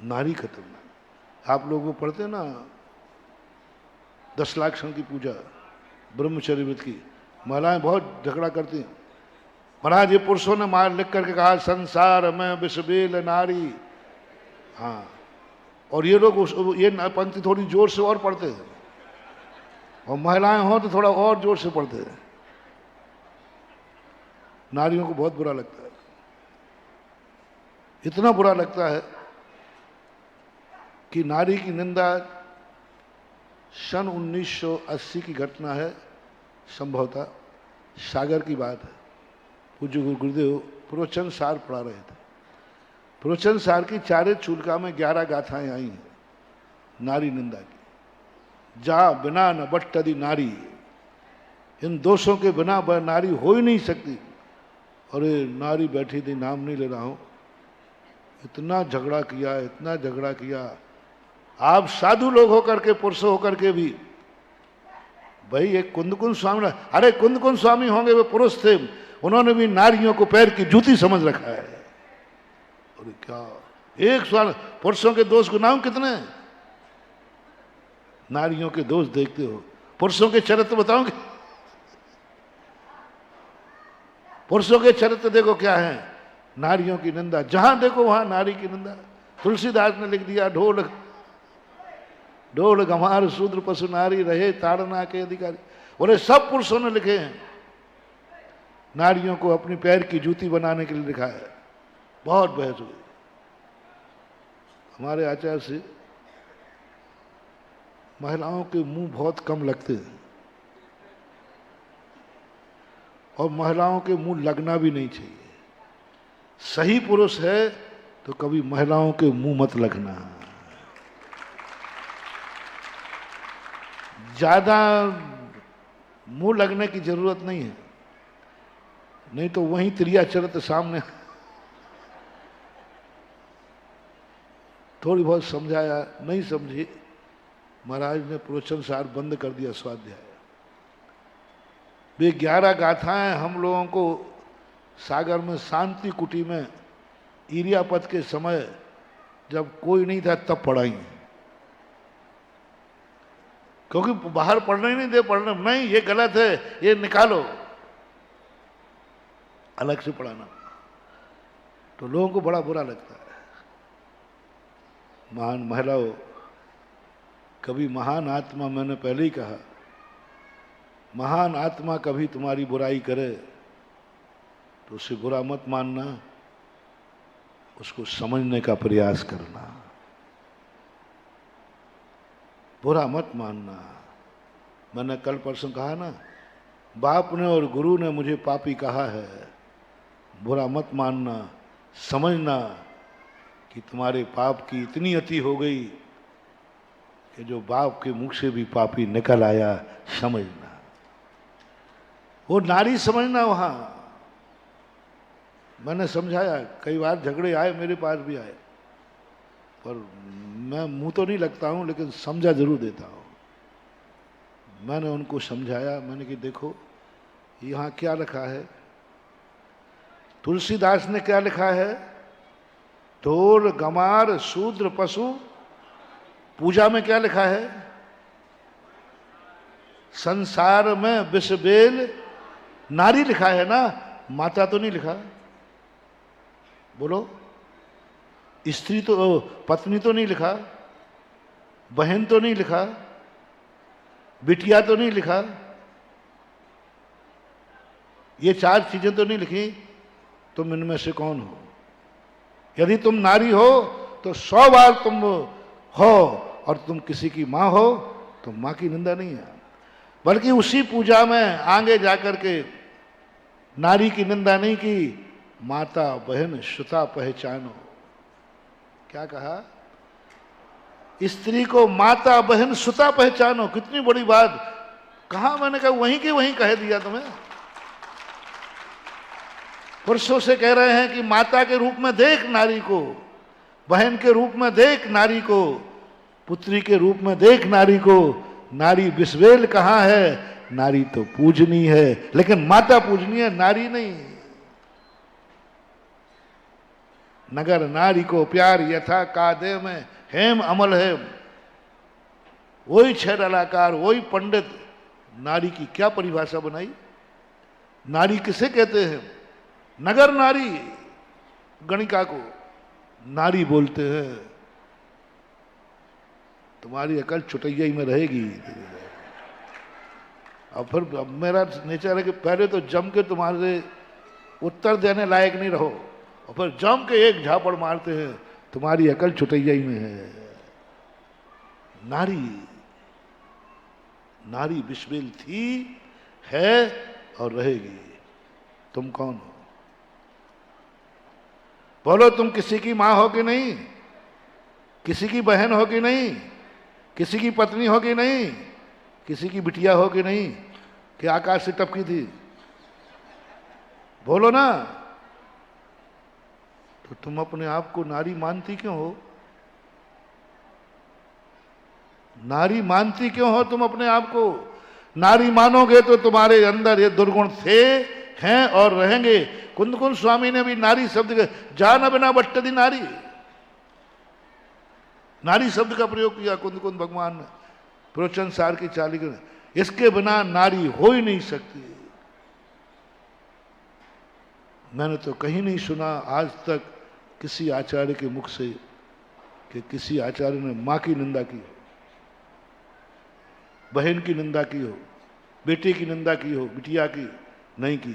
नारी खतरनाक। आप लोग वो पढ़ते ना 10 लाख क्षण की पूजा ब्रह्मचर्य व्रत की, महिलाएं बहुत झगड़ा करती हैं। महाराज ये पुरुषों ने मार लिख करके कहा संसार में विषबेल नारी। हाँ, और ये लोग ये पंक्ति थोड़ी जोर से और पढ़ते हैं, और महिलाएं हो तो थोड़ा और जोर से पढ़ते हैं। नारियों को बहुत बुरा लगता है, इतना बुरा लगता है कि नारी की निंदा सन 1980 की घटना है, संभवतः सागर की बात है। पूज्य गुरुदेव प्रवचन सार पढ़ा रहे थे। प्रवचन सार की चारे चूलिका में 11 गाथाएं आई हैं नारी निंदा की। जा बिना न बट्टदी नारी, इन दोषों के बिना नारी हो ही नहीं सकती। अरे नारी बैठी थी, नाम नहीं ले रहा हूं, इतना झगड़ा किया, इतना झगड़ा किया। आप साधु लोग होकर के, पुरुष होकर के भी, भाई एक कुंदकुंद स्वामी, अरे कुंदकुंद स्वामी होंगे वे पुरुष थे, उन्होंने भी नारियों को पैर की जूती समझ रखा है। अरे क्या एक स्वामी, पुरुषों के दोष गुनाह कितने हैं, नारियों के दोष देखते हो। पुरुषों के चरित्र बताओगे, पुरुषों के चरित्र देखो क्या है, नारियों की निंदा, जहां देखो वहां नारी की निंदा। तुलसीदास ने लिख दिया ढोल ढोल गंवार शूद्र पशु नारी रहे ताड़ना के अधिकारी। बोले सब पुरुषों ने लिखे हैं, नारियों को अपनी पैर की जूती बनाने के लिए लिखा है। बहुत बहस हुई हमारे आचार्य से। महिलाओं के मुंह बहुत कम लगते हैं, और महिलाओं के मुंह लगना भी नहीं चाहिए। सही पुरुष है तो कभी महिलाओं के मुंह मत लगना। ज्यादा मुंह लगने की जरूरत नहीं है, नहीं तो वहीं त्रिया चरित्र सामने। थोड़ी बहुत समझाया, नहीं समझी, महाराज ने प्रवचन सार बंद कर दिया स्वाध्याय। वे 11 गाथाएं हम लोगों को सागर में शांति कुटी में इरियापत के समय जब कोई नहीं था तब पढ़ाई, क्योंकि बाहर पढ़ने ही नहीं दे। पढ़ने नहीं, ये गलत है, ये निकालो, अलग से पढ़ाना, तो लोगों को बड़ा बुरा लगता है। महान महिलाओं, कभी महान आत्मा, मैंने पहले ही कहा, महान आत्मा कभी तुम्हारी बुराई करे तो उसे बुरा मत मानना, उसको समझने का प्रयास करना, बुरा मत मानना। मैंने कल परसों कहा ना, बाप ने और गुरु ने मुझे पापी कहा है, बुरा मत मानना, समझना कि तुम्हारे पाप की इतनी अति हो गई कि जो बाप के मुख से भी पापी निकल आया, समझना। वो नारी समझना। वहां मैंने समझाया, कई बार झगड़े आए, मेरे पास भी आए, पर मैं मुंह तो नहीं लगता हूं, लेकिन समझा जरूर देता हूं। मैंने उनको समझाया, मैंने कि देखो यहां क्या लिखा है, तुलसीदास ने क्या लिखा है, ढोल गमार शूद्र पशु। पूजा में क्या लिखा है, संसार में विषबेल नारी लिखा है ना, माता तो नहीं लिखा। बोलो, स्त्री तो, पत्नी तो नहीं लिखा, बहन तो नहीं लिखा, बिटिया तो नहीं लिखा, ये चार चीजें तो नहीं लिखी। तुम इनमें से कौन हो? यदि तुम नारी हो तो 100 बार तुम हो, और तुम किसी की मां हो तो मां की निंदा नहीं है, बल्कि उसी पूजा में आगे जाकर के नारी की निंदा नहीं की, माता बहन श्रुता पहचानो। क्या कहा? स्त्री को माता बहन श्रुता पहचानो। कितनी बड़ी बात कहा, मैंने कहा वहीं के वहीं कह दिया तुम्हें। पुरुषों से कह रहे हैं कि माता के रूप में देख नारी को, बहन के रूप में देख नारी को, पुत्री के रूप में देख नारी को। नारी बिस्वेल कहाँ है? नारी तो पूजनीय है, लेकिन माता पूजनीय है, नारी नहीं। नगर नारी को प्यार यथा कादे में हेम अमल है। वही छेड़लाकार, वही पंडित नारी की क्या परिभाषा बनाई? नारी किसे कहते हैं? नगर नारी, गणिका को नारी बोलते हैं। तुम्हारी अकल चुटैया में रहेगी। और फिर अब मेरा नेचर है कि पहले तो जम के तुम्हारे उत्तर देने लायक नहीं रहो, और फिर जम के एक झापड़ मारते हैं, तुम्हारी अकल चुटैया में है। नारी, नारी बिस्मिल थी, है और रहेगी। तुम कौन हो? बोलो, तुम किसी की मां हो कि नहीं? किसी की बहन हो कि नहीं? किसी की पत्नी हो कि नहीं? किसी की बिटिया हो कि नहीं? कि आकाश से टपकी थी? बोलो ना। तो तुम अपने आप को नारी मानती क्यों हो? नारी मानती क्यों हो तुम अपने आप को? नारी मानोगे तो तुम्हारे अंदर ये दुर्गुण थे, हैं और रहेंगे। कुंद कुंद स्वामी ने भी नारी शब्द जान बिना बट्टदी नारी, नारी शब्द का प्रयोग किया कुंद कुंद भगवान ने प्रवचन सार की चाली कर। इसके बिना नारी हो ही नहीं सकती। मैंने तो कहीं नहीं सुना आज तक किसी आचार्य के मुख से कि किसी आचार्य ने मां की निंदा की हो, बहन की निंदा की हो, बेटे की निंदा की हो, बिटिया की नहीं की।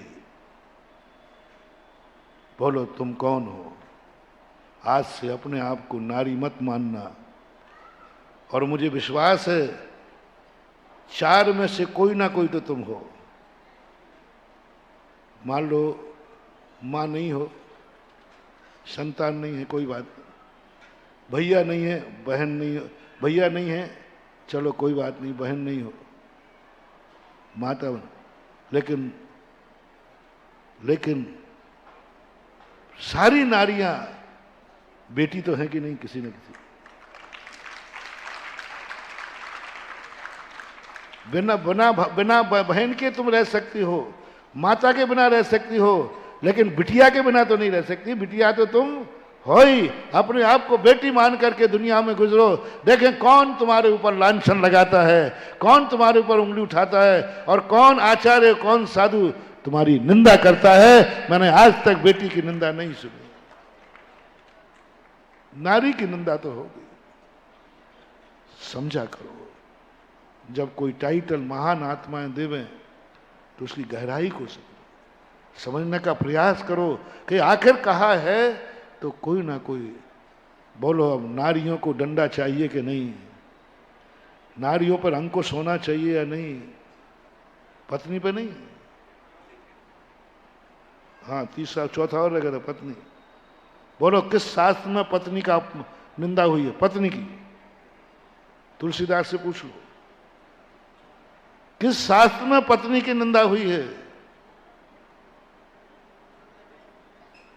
बोलो, तुम कौन हो? आज से अपने आप को नारी मत मानना। और मुझे विश्वास है 4 में से कोई ना कोई तो तुम हो। मान लो मां नहीं हो, संतान नहीं है, कोई बात नहीं। भैया नहीं है, बहन नहीं हो, भैया नहीं है, चलो कोई बात नहीं, बहन नहीं हो, माता बन। लेकिन सारी नारियां बेटी तो हैं कि नहीं? किसी न किसी। बिना बहन के तुम रह सकती हो, माता के बिना रह सकती हो, लेकिन बिटिया के बिना तो नहीं रह सकती। बिटिया तो तुम हो ही। अपने आप को बेटी मान करके दुनिया में गुजरो। देखें कौन तुम्हारे ऊपर लांछन लगाता है, कौन तुम्हारे ऊपर उंगली उठाता है, और कौन आचार्य, कौन साधु तुम्हारी निंदा करता है। मैंने आज तक बेटी की निंदा नहीं सुनी। नारी की निंदा तो होगी। समझा करो, जब कोई टाइटल महान आत्माएं देवें तो उसकी गहराई को समझने का प्रयास करो कि आखिर कहा है। तो कोई ना कोई बोलो, अब नारियों को डंडा चाहिए कि नहीं? नारियों पर अंकुश होना चाहिए या नहीं? पत्नी पे नहीं। हाँ, तीसरा चौथा और रहेगा पत्नी। बोलो, किस शास्त्र में पत्नी का निंदा हुई है? पत्नी की तुलसीदास से पूछ लो, किस शास्त्र में पत्नी की निंदा हुई है?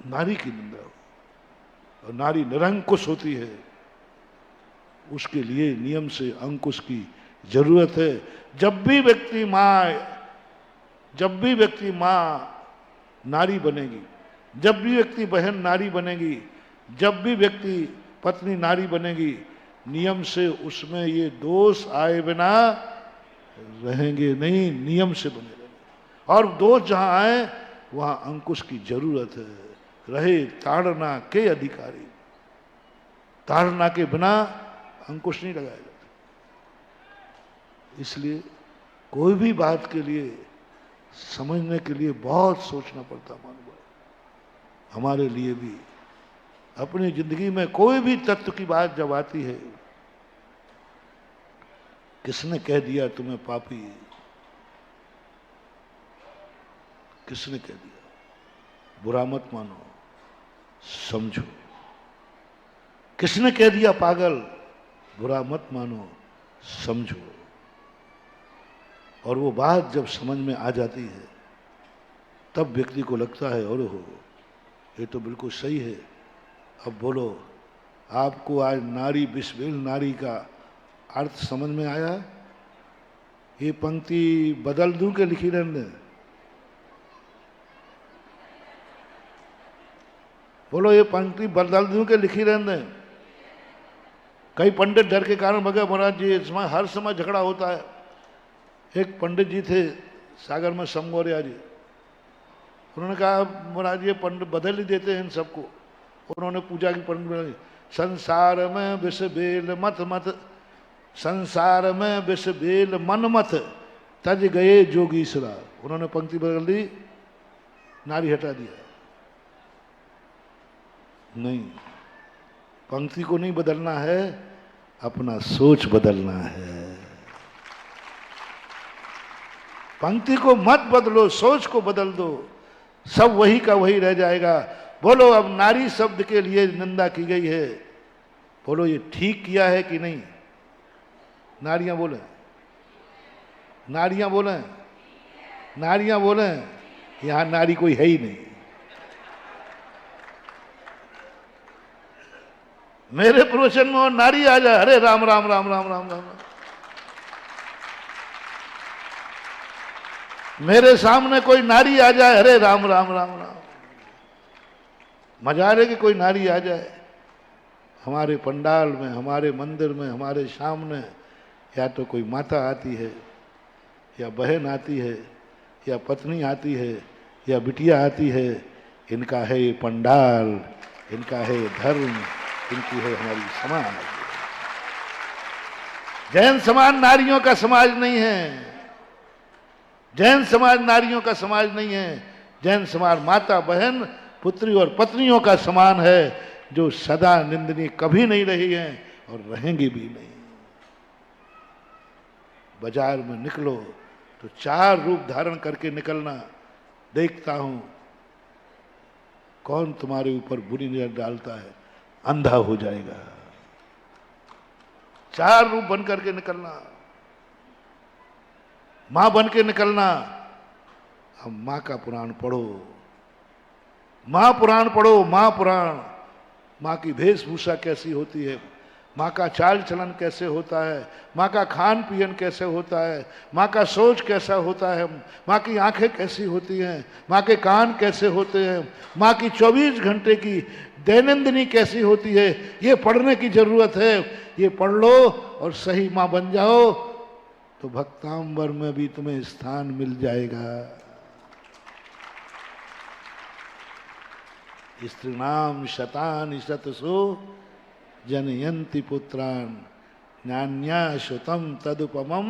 नारी की निंदा हो। और नारी निरंकुश होती है, उसके लिए नियम से अंकुश की जरूरत है। जब भी व्यक्ति मां नारी बनेगी, जब भी व्यक्ति बहन नारी बनेगी, जब भी व्यक्ति पत्नी नारी बनेगी, नियम से उसमें ये दोष आए बिना रहेंगे नहीं, नियम से बने रहेंगे। और दोष जहां आए वहां अंकुश की जरूरत है। रहे ताड़ना के अधिकारी। ताड़ना के बिना अंकुश नहीं लगाया जाता। इसलिए कोई भी बात के लिए समझने के लिए बहुत सोचना पड़ता मानव। हमारे लिए भी अपनी जिंदगी में कोई भी तत्व की बात जब आती है, किसने कह दिया तुम्हें पापी, किसने कह दिया, बुरा मत मानो, समझो। किसने कह दिया पागल, बुरा मत मानो, समझो। और वो बात जब समझ में आ जाती है तब व्यक्ति को लगता है और हो ये तो बिल्कुल सही है। अब बोलो, आपको आज नारी बिस्मिल नारी का अर्थ समझ में आया? ये पंक्ति बदल दूं के लिखी रहने? बोलो, ये पंक्ति बदल दूं के लिखी रहने? कई पंडित डर के कारण बगे महाराज जी इसमें हर समय झगड़ा होता है। एक पंडित जी थे सागर में, समगौरिया जी, उन्होंने कहा महाराज ये पंडित बदल ही देते हैं इन सबको। उन्होंने पूजा की पंडित बनाई, संसार में विष बेल मत मत, संसार में विष बेल मन मत, तज गए जोगीसरा। उन्होंने पंक्ति बदल दी, नारी हटा दिया। नहीं, पंक्ति को नहीं बदलना है, अपना सोच बदलना है। पंक्ति को मत बदलो, सोच को बदल दो, सब वही का वही रह जाएगा। बोलो, अब नारी शब्द के लिए निंदा की गई है, बोलो ये ठीक किया है कि नहीं? नारियां बोले, नारियां बोले, नारियां बोले। यहां नारी कोई है ही नहीं। मेरे प्रवचन में और नारी आ जाए, अरे राम राम राम राम राम राम, राम। मेरे सामने कोई नारी आ जाए, अरे राम राम राम राम। मजा आ रहा है कि कोई नारी आ जाए हमारे पंडाल में, हमारे मंदिर में, हमारे सामने। या तो कोई माता आती है, या बहन आती है, या पत्नी आती है, या बिटिया आती है। इनका है ये पंडाल, इनका है धर्म, इनकी है हमारी समाज। जैन समाज नारियों का समाज नहीं है। जैन समाज नारियों का समाज नहीं है। जैन समाज माता, बहन, पुत्री और पत्नियों का समान है, जो सदा निंदनीय कभी नहीं रही हैं और रहेंगी भी नहीं। बाजार में निकलो तो 4 रूप धारण करके निकलना। देखता हूं कौन तुम्हारे ऊपर बुरी नजर डालता है, अंधा हो जाएगा। 4 रूप बन करके निकलना। मां बन के निकलना। अब मां का पुराण पढ़ो, मां पुराण पढ़ो, मां पुराण। मां की वेशभूषा कैसी होती है, मां का चाल चलन कैसे होता है, मां का खान पियन कैसे होता है, मां का सोच कैसा होता है, मां की आंखें कैसी होती हैं, मां के कान कैसे होते हैं, मां की 24 घंटे की दैनंदिनी कैसी होती है, ये पढ़ने की जरूरत है। ये पढ़ लो और सही मां बन जाओ तो भक्तांबर में भी तुम्हें स्थान मिल जाएगा। स्त्रीणाम शतानि शतसो जनयन्ति पुत्रान, नान्या श्रुतम तदुपमम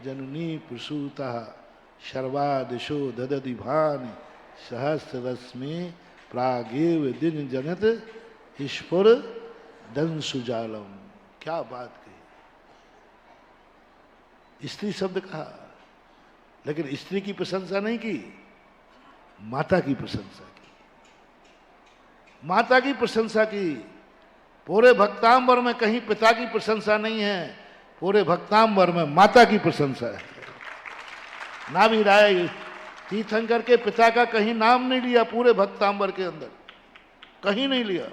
जननी प्रसूता, शर्वादिशो ददति भान सहस्ररश्मि प्रागेव दिन जनत ईश्वर दंसुजालम। क्या बात कही। स्त्री शब्द कहा, लेकिन स्त्री की प्रशंसा नहीं की, माता की प्रशंसा की। माता की प्रशंसा की। पूरे भक्तांबर में कहीं पिता की प्रशंसा नहीं है, पूरे भक्तांबर में माता की प्रशंसा है। नाभि राय तीर्थंकर के पिता का कहीं नाम नहीं लिया, पूरे भक्तांबर के अंदर कहीं नहीं लिया।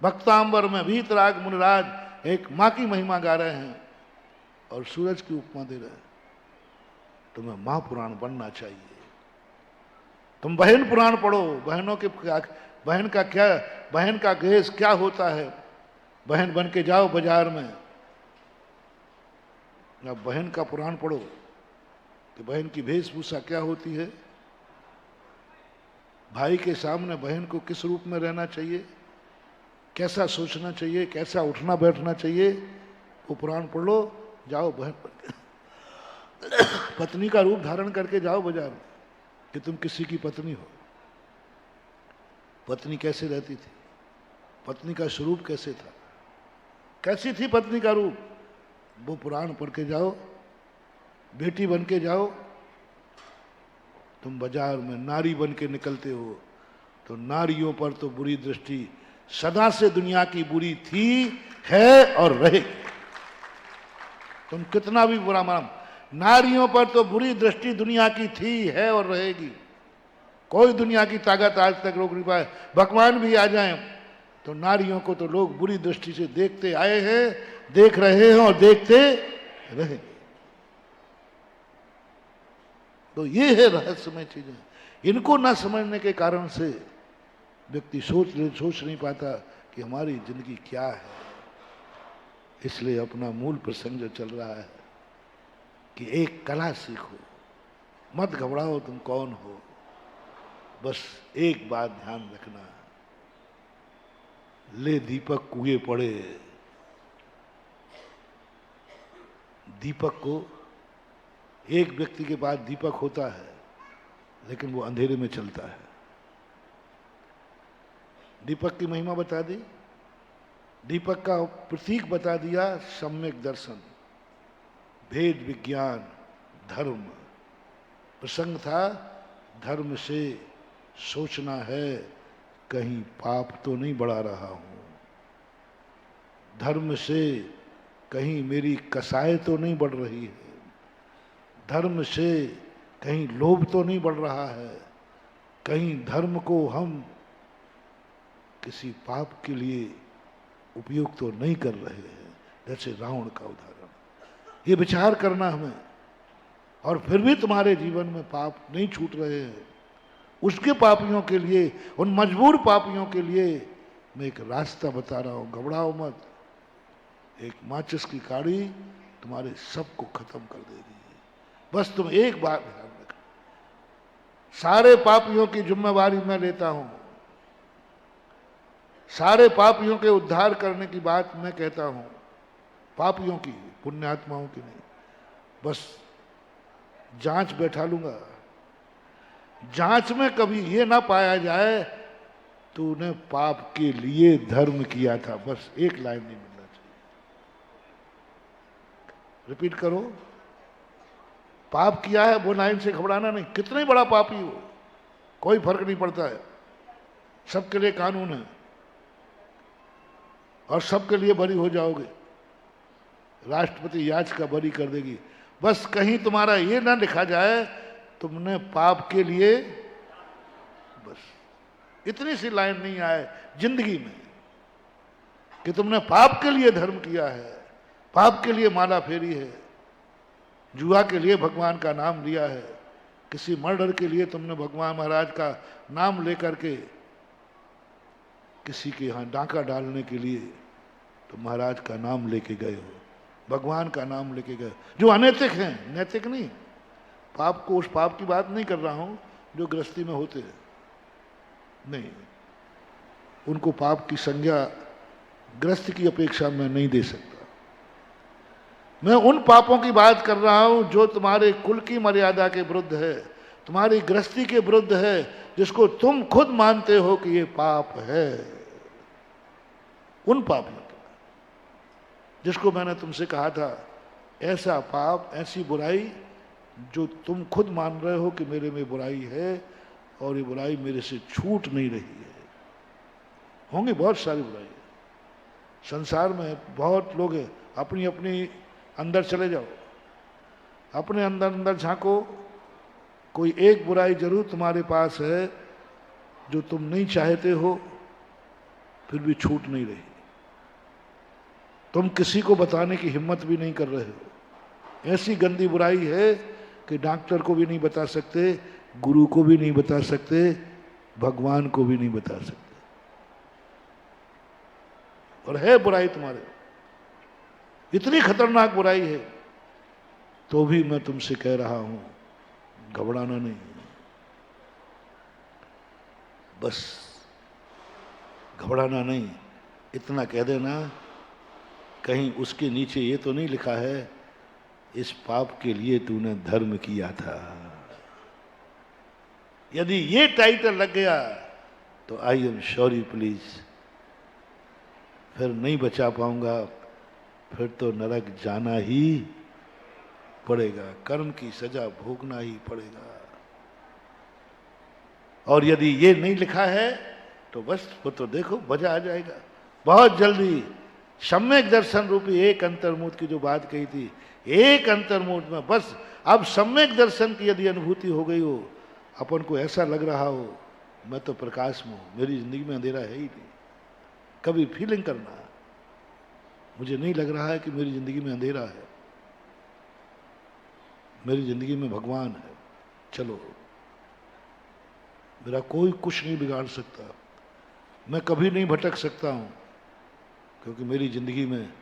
भक्तांबर में वीतराग मुनिराज एक मां की महिमा गा रहे हैं और सूरज की उपमा दे रहे हैं। तुम्हें मां पुराण बनना चाहिए। तुम बहन पुराण पढ़ो। बहनों के बहन का गेस क्या होता है। बहन बन के जाओ बाजार में, अब बहन का पुराण पढ़ो कि बहन की वेशभूषा क्या होती है। भाई के सामने बहन को किस रूप में रहना चाहिए, कैसा सोचना चाहिए, कैसा उठना बैठना चाहिए, वो पुराण पढ़ लो, जाओ बहन पत्नी का रूप धारण करके जाओ बाजार में कि तुम किसी की पत्नी हो। पत्नी कैसे रहती थी, पत्नी का स्वरूप कैसे था, कैसी थी पत्नी का रूप, वो पुराण पढ़ के जाओ। बेटी बन के जाओ। तुम बाजार में नारी बन के निकलते हो तो नारियों पर तो बुरी दृष्टि सदा से दुनिया की बुरी थी, है और रहेगी। तुम कितना भी बुरा मानो, नारियों पर तो बुरी दृष्टि दुनिया की थी, है और रहेगी। कोई दुनिया की ताकत आज तक रोक नहीं पाए। भगवान भी आ जाएं तो नारियों को तो लोग बुरी दृष्टि से देखते आए हैं, देख रहे हैं और देखते रहेंगे। तो ये है रहस्यमय चीजें। इनको ना समझने के कारण से व्यक्ति सोच नहीं पाता कि हमारी जिंदगी क्या है। इसलिए अपना मूल प्रसंग जो चल रहा है कि एक कला सीखो, मत घबराओ तुम कौन हो। बस एक बात ध्यान रखना, ले दीपक कुएं पड़े। दीपक को, एक व्यक्ति के पास दीपक होता है लेकिन वो अंधेरे में चलता है। दीपक की महिमा बता दी, दीपक का प्रतीक बता दिया, सम्यक दर्शन, भेद विज्ञान, धर्म। प्रसंग था धर्म से सोचना है कहीं पाप तो नहीं बढ़ा रहा हूं, धर्म से कहीं मेरी कसाई तो नहीं बढ़ रही है, धर्म से कहीं लोभ तो नहीं बढ़ रहा है, कहीं धर्म को हम किसी पाप के लिए उपयोग तो नहीं कर रहे हैं। जैसे रावण का उदाहरण, ये विचार करना हमें। और फिर भी तुम्हारे जीवन में पाप नहीं छूट रहे हैं, उसके पापियों के लिए, उन मजबूर पापियों के लिए मैं एक रास्ता बता रहा हूं, घबराओ मत। एक माचिस की काड़ी तुम्हारे सब को खत्म कर देगी। बस तुम एक बात ध्यान रखना, सारे पापियों की जिम्मेवारी मैं लेता हूं, सारे पापियों के उद्धार करने की बात मैं कहता हूं, पापियों की, पुण्यात्माओं की नहीं। बस जांच बैठा लूंगा, जांच में कभी ये ना पाया जाए तूने पाप के लिए धर्म किया था। बस एक लाइन नहीं मिलना चाहिए। रिपीट करो, पाप किया है वो लाइन से घबराना नहीं। कितने बड़ा पापी हो, कोई फर्क नहीं पड़ता है, सबके लिए कानून है और सबके लिए बरी हो जाओगे। राष्ट्रपति याचिका बरी कर देगी। बस कहीं तुम्हारा ये ना लिखा जाए तुमने पाप के लिए, बस इतनी सी लाइन नहीं आए जिंदगी में कि तुमने पाप के लिए धर्म किया है, पाप के लिए माला फेरी है, जुआ के लिए भगवान का नाम लिया है, किसी मर्डर के लिए तुमने भगवान महाराज का नाम लेकर के किसी के यहाँ डांका डालने के लिए तो महाराज का नाम लेके गए हो, भगवान का नाम लेके गए, जो अनैतिक हैं, नैतिक नहीं। पाप को, उस पाप की बात नहीं कर रहा हूं जो गृहस्थी में होते हैं, नहीं, उनको पाप की संज्ञा गृहस्थ की अपेक्षा मैं नहीं दे सकता। मैं उन पापों की बात कर रहा हूं जो तुम्हारे कुल की मर्यादा के विरुद्ध है, तुम्हारी गृहस्थी के विरुद्ध है, जिसको तुम खुद मानते हो कि ये पाप है। उन पापों के, जिसको मैंने तुमसे कहा था, ऐसा पाप, ऐसी बुराई जो तुम खुद मान रहे हो कि मेरे में बुराई है और ये बुराई मेरे से छूट नहीं रही है। होंगे बहुत सारी बुराई, संसार में बहुत लोग हैं। अपनी अपनी अंदर चले जाओ, अपने अंदर अंदर झांको, कोई एक बुराई जरूर तुम्हारे पास है जो तुम नहीं चाहते हो, फिर भी छूट नहीं रही। तुम किसी को बताने की हिम्मत भी नहीं कर रहे हो। ऐसी गंदी बुराई है कि डॉक्टर को भी नहीं बता सकते, गुरु को भी नहीं बता सकते, भगवान को भी नहीं बता सकते। और है बुराई तुम्हारे, इतनी खतरनाक बुराई है, तो भी मैं तुमसे कह रहा हूं घबराना नहीं। बस घबराना नहीं, इतना कह देना कहीं उसके नीचे ये तो नहीं लिखा है इस पाप के लिए तूने धर्म किया था। यदि ये टाइटल लग गया तो आई एम सॉरी प्लीज, फिर नहीं बचा पाऊंगा, फिर तो नरक जाना ही पड़ेगा, कर्म की सजा भोगना ही पड़ेगा। और यदि ये नहीं लिखा है तो बस वो तो देखो मजा आ जाएगा बहुत जल्दी। सम्यक दर्शन रूपी एक अंतर्मुख की जो बात कही थी, एक अंतर्मुख में बस अब सम्यक दर्शन की यदि अनुभूति हो गई हो, अपन को ऐसा लग रहा हो मैं तो प्रकाश में हूं, मेरी जिंदगी में अंधेरा है ही नहीं। कभी फीलिंग करना, मुझे नहीं लग रहा है कि मेरी जिंदगी में अंधेरा है, मेरी जिंदगी में भगवान है। चलो, मेरा कोई कुछ नहीं बिगाड़ सकता, मैं कभी नहीं भटक सकता हूं, क्योंकि मेरी जिंदगी में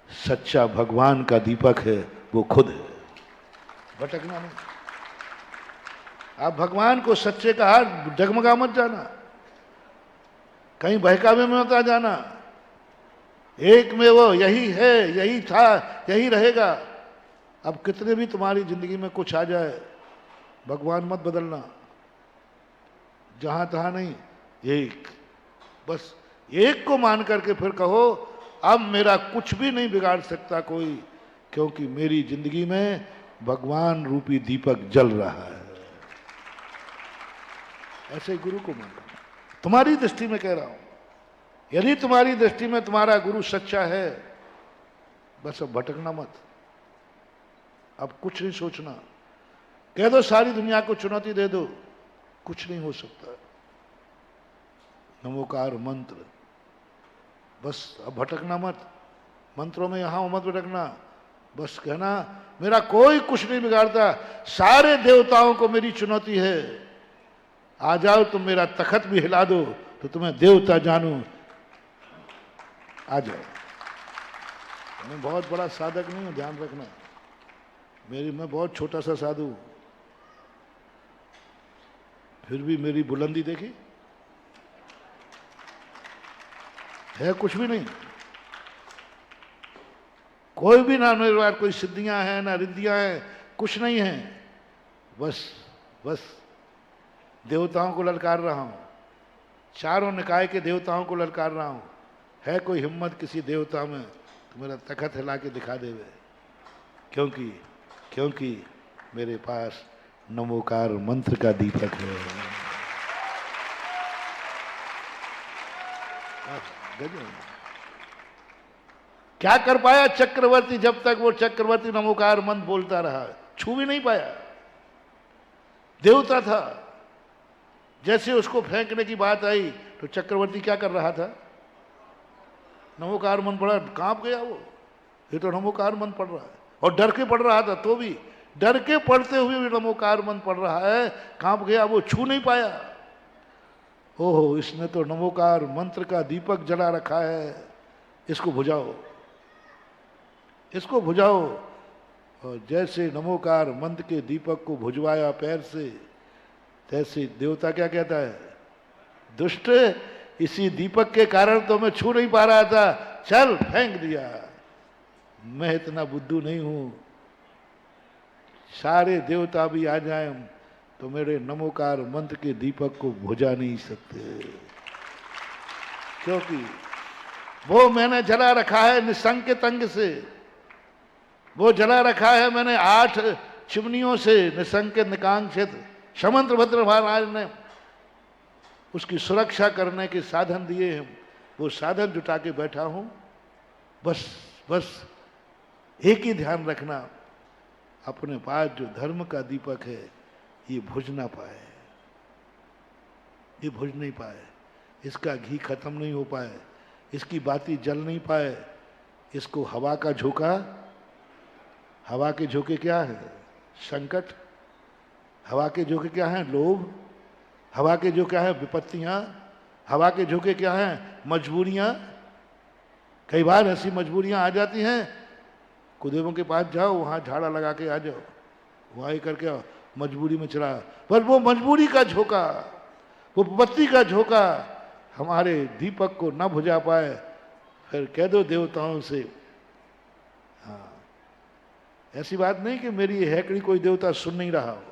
सच्चा भगवान का दीपक है, वो खुद है। भटकना नहीं। आप भगवान को सच्चे का हाथ डगमगा मत जाना, कहीं बहकावे में मत आ जाना। एक में वो यही है, यही था, यही रहेगा। अब कितने भी तुम्हारी जिंदगी में कुछ आ जाए, भगवान मत बदलना, जहां तहां नहीं, एक, बस एक को मान करके फिर कहो अब मेरा कुछ भी नहीं बिगाड़ सकता कोई, क्योंकि मेरी जिंदगी में भगवान रूपी दीपक जल रहा है। ऐसे ही गुरु को मानो। तुम्हारी दृष्टि में कह रहा हूं, यदि तुम्हारी दृष्टि में तुम्हारा गुरु सच्चा है, बस अब भटकना मत, अब कुछ नहीं सोचना। कह दो सारी दुनिया को चुनौती दे दो, कुछ नहीं हो सकता। नमोकार मंत्र, बस अब भटकना मत, मंत्रों में यहां मत भटकना, बस कहना मेरा कोई कुछ नहीं बिगाड़ता, सारे देवताओं को मेरी चुनौती है, आ जाओ तुम मेरा तखत भी हिला दो तो तुम्हें देवता जानू, आ जाओ। मैं बहुत बड़ा साधक नहीं हूं, ध्यान रखना, मैं बहुत छोटा सा साधु, फिर भी मेरी बुलंदी देखी है, कुछ भी नहीं, कोई भी ना मेरे पास कोई सिद्धियां हैं ना रिद्धियां हैं, कुछ नहीं है, बस देवताओं को ललकार रहा हूं, चारों निकाय के देवताओं को ललकार रहा हूं। है कोई हिम्मत किसी देवता में तो मेरा तखत हिला के दिखा देवे, क्योंकि मेरे पास नमोकार मंत्र का दीपक है। क्या कर पाया चक्रवर्ती, जब तक वो चक्रवर्ती नमोकार मंत्र बोलता रहा, छू भी नहीं पाया। देवता था, जैसे उसको फेंकने की बात आई तो चक्रवर्ती क्या कर रहा था, नमोकार मंत्र पढ़ा, कांप गया वो, ये तो नमोकार मंत्र पढ़ रहा है, और डर के पढ़ रहा था, तो भी डर के पढ़ते हुए भी नमोकार मंत्र पढ़ रहा है, कांप गया वो, छू नहीं पाया। ओहो, इसने तो नमोकार मंत्र का दीपक जला रखा है, इसको बुझाओ, इसको बुझाओ। और जैसे नमोकार मंत्र के दीपक को बुझवाया पैर से, तैसे देवता क्या कहता है, दुष्ट, इसी दीपक के कारण तो मैं छू नहीं पा रहा था, चल फेंक दिया। मैं इतना बुद्धू नहीं हूं, सारे देवता भी आ जाएं तो मेरे नमोकार मंत्र के दीपक को बुझा नहीं सकते, क्योंकि वो मैंने जला रखा है निसंकेत अंग से, वो जला रखा है मैंने 8 चिमनियों से, निसंकेत निकांक्षित समंत्र भद्र महाराज ने उसकी सुरक्षा करने के साधन दिए हैं, वो साधन जुटा के बैठा हूं। बस एक ही ध्यान रखना, अपने पास जो धर्म का दीपक है ये बुझ ना पाए, ये बुझ नहीं पाए, इसका घी खत्म नहीं हो पाए, इसकी बाती जल नहीं पाए, इसको हवा का झोंका, हवा के झोंके क्या है, संकट, हवा के झोंके क्या है, लोभ, हवा के जो क्या है, विपत्तियां, हवा के झोंके क्या है, मजबूरियां। कई बार ऐसी मजबूरियां आ जाती हैं, कुदेवों के पास जाओ, वहां झाड़ा लगा के आ जाओ, वहां ही करके आओ, मजबूरी में चला, पर वो मजबूरी का झोंका, वो बत्ती का झोंका हमारे दीपक को न बुझा पाए, फिर कह दो देवताओं से। हाँ, ऐसी बात नहीं कि मेरी ये हैकड़ी कोई देवता सुन नहीं रहा हो।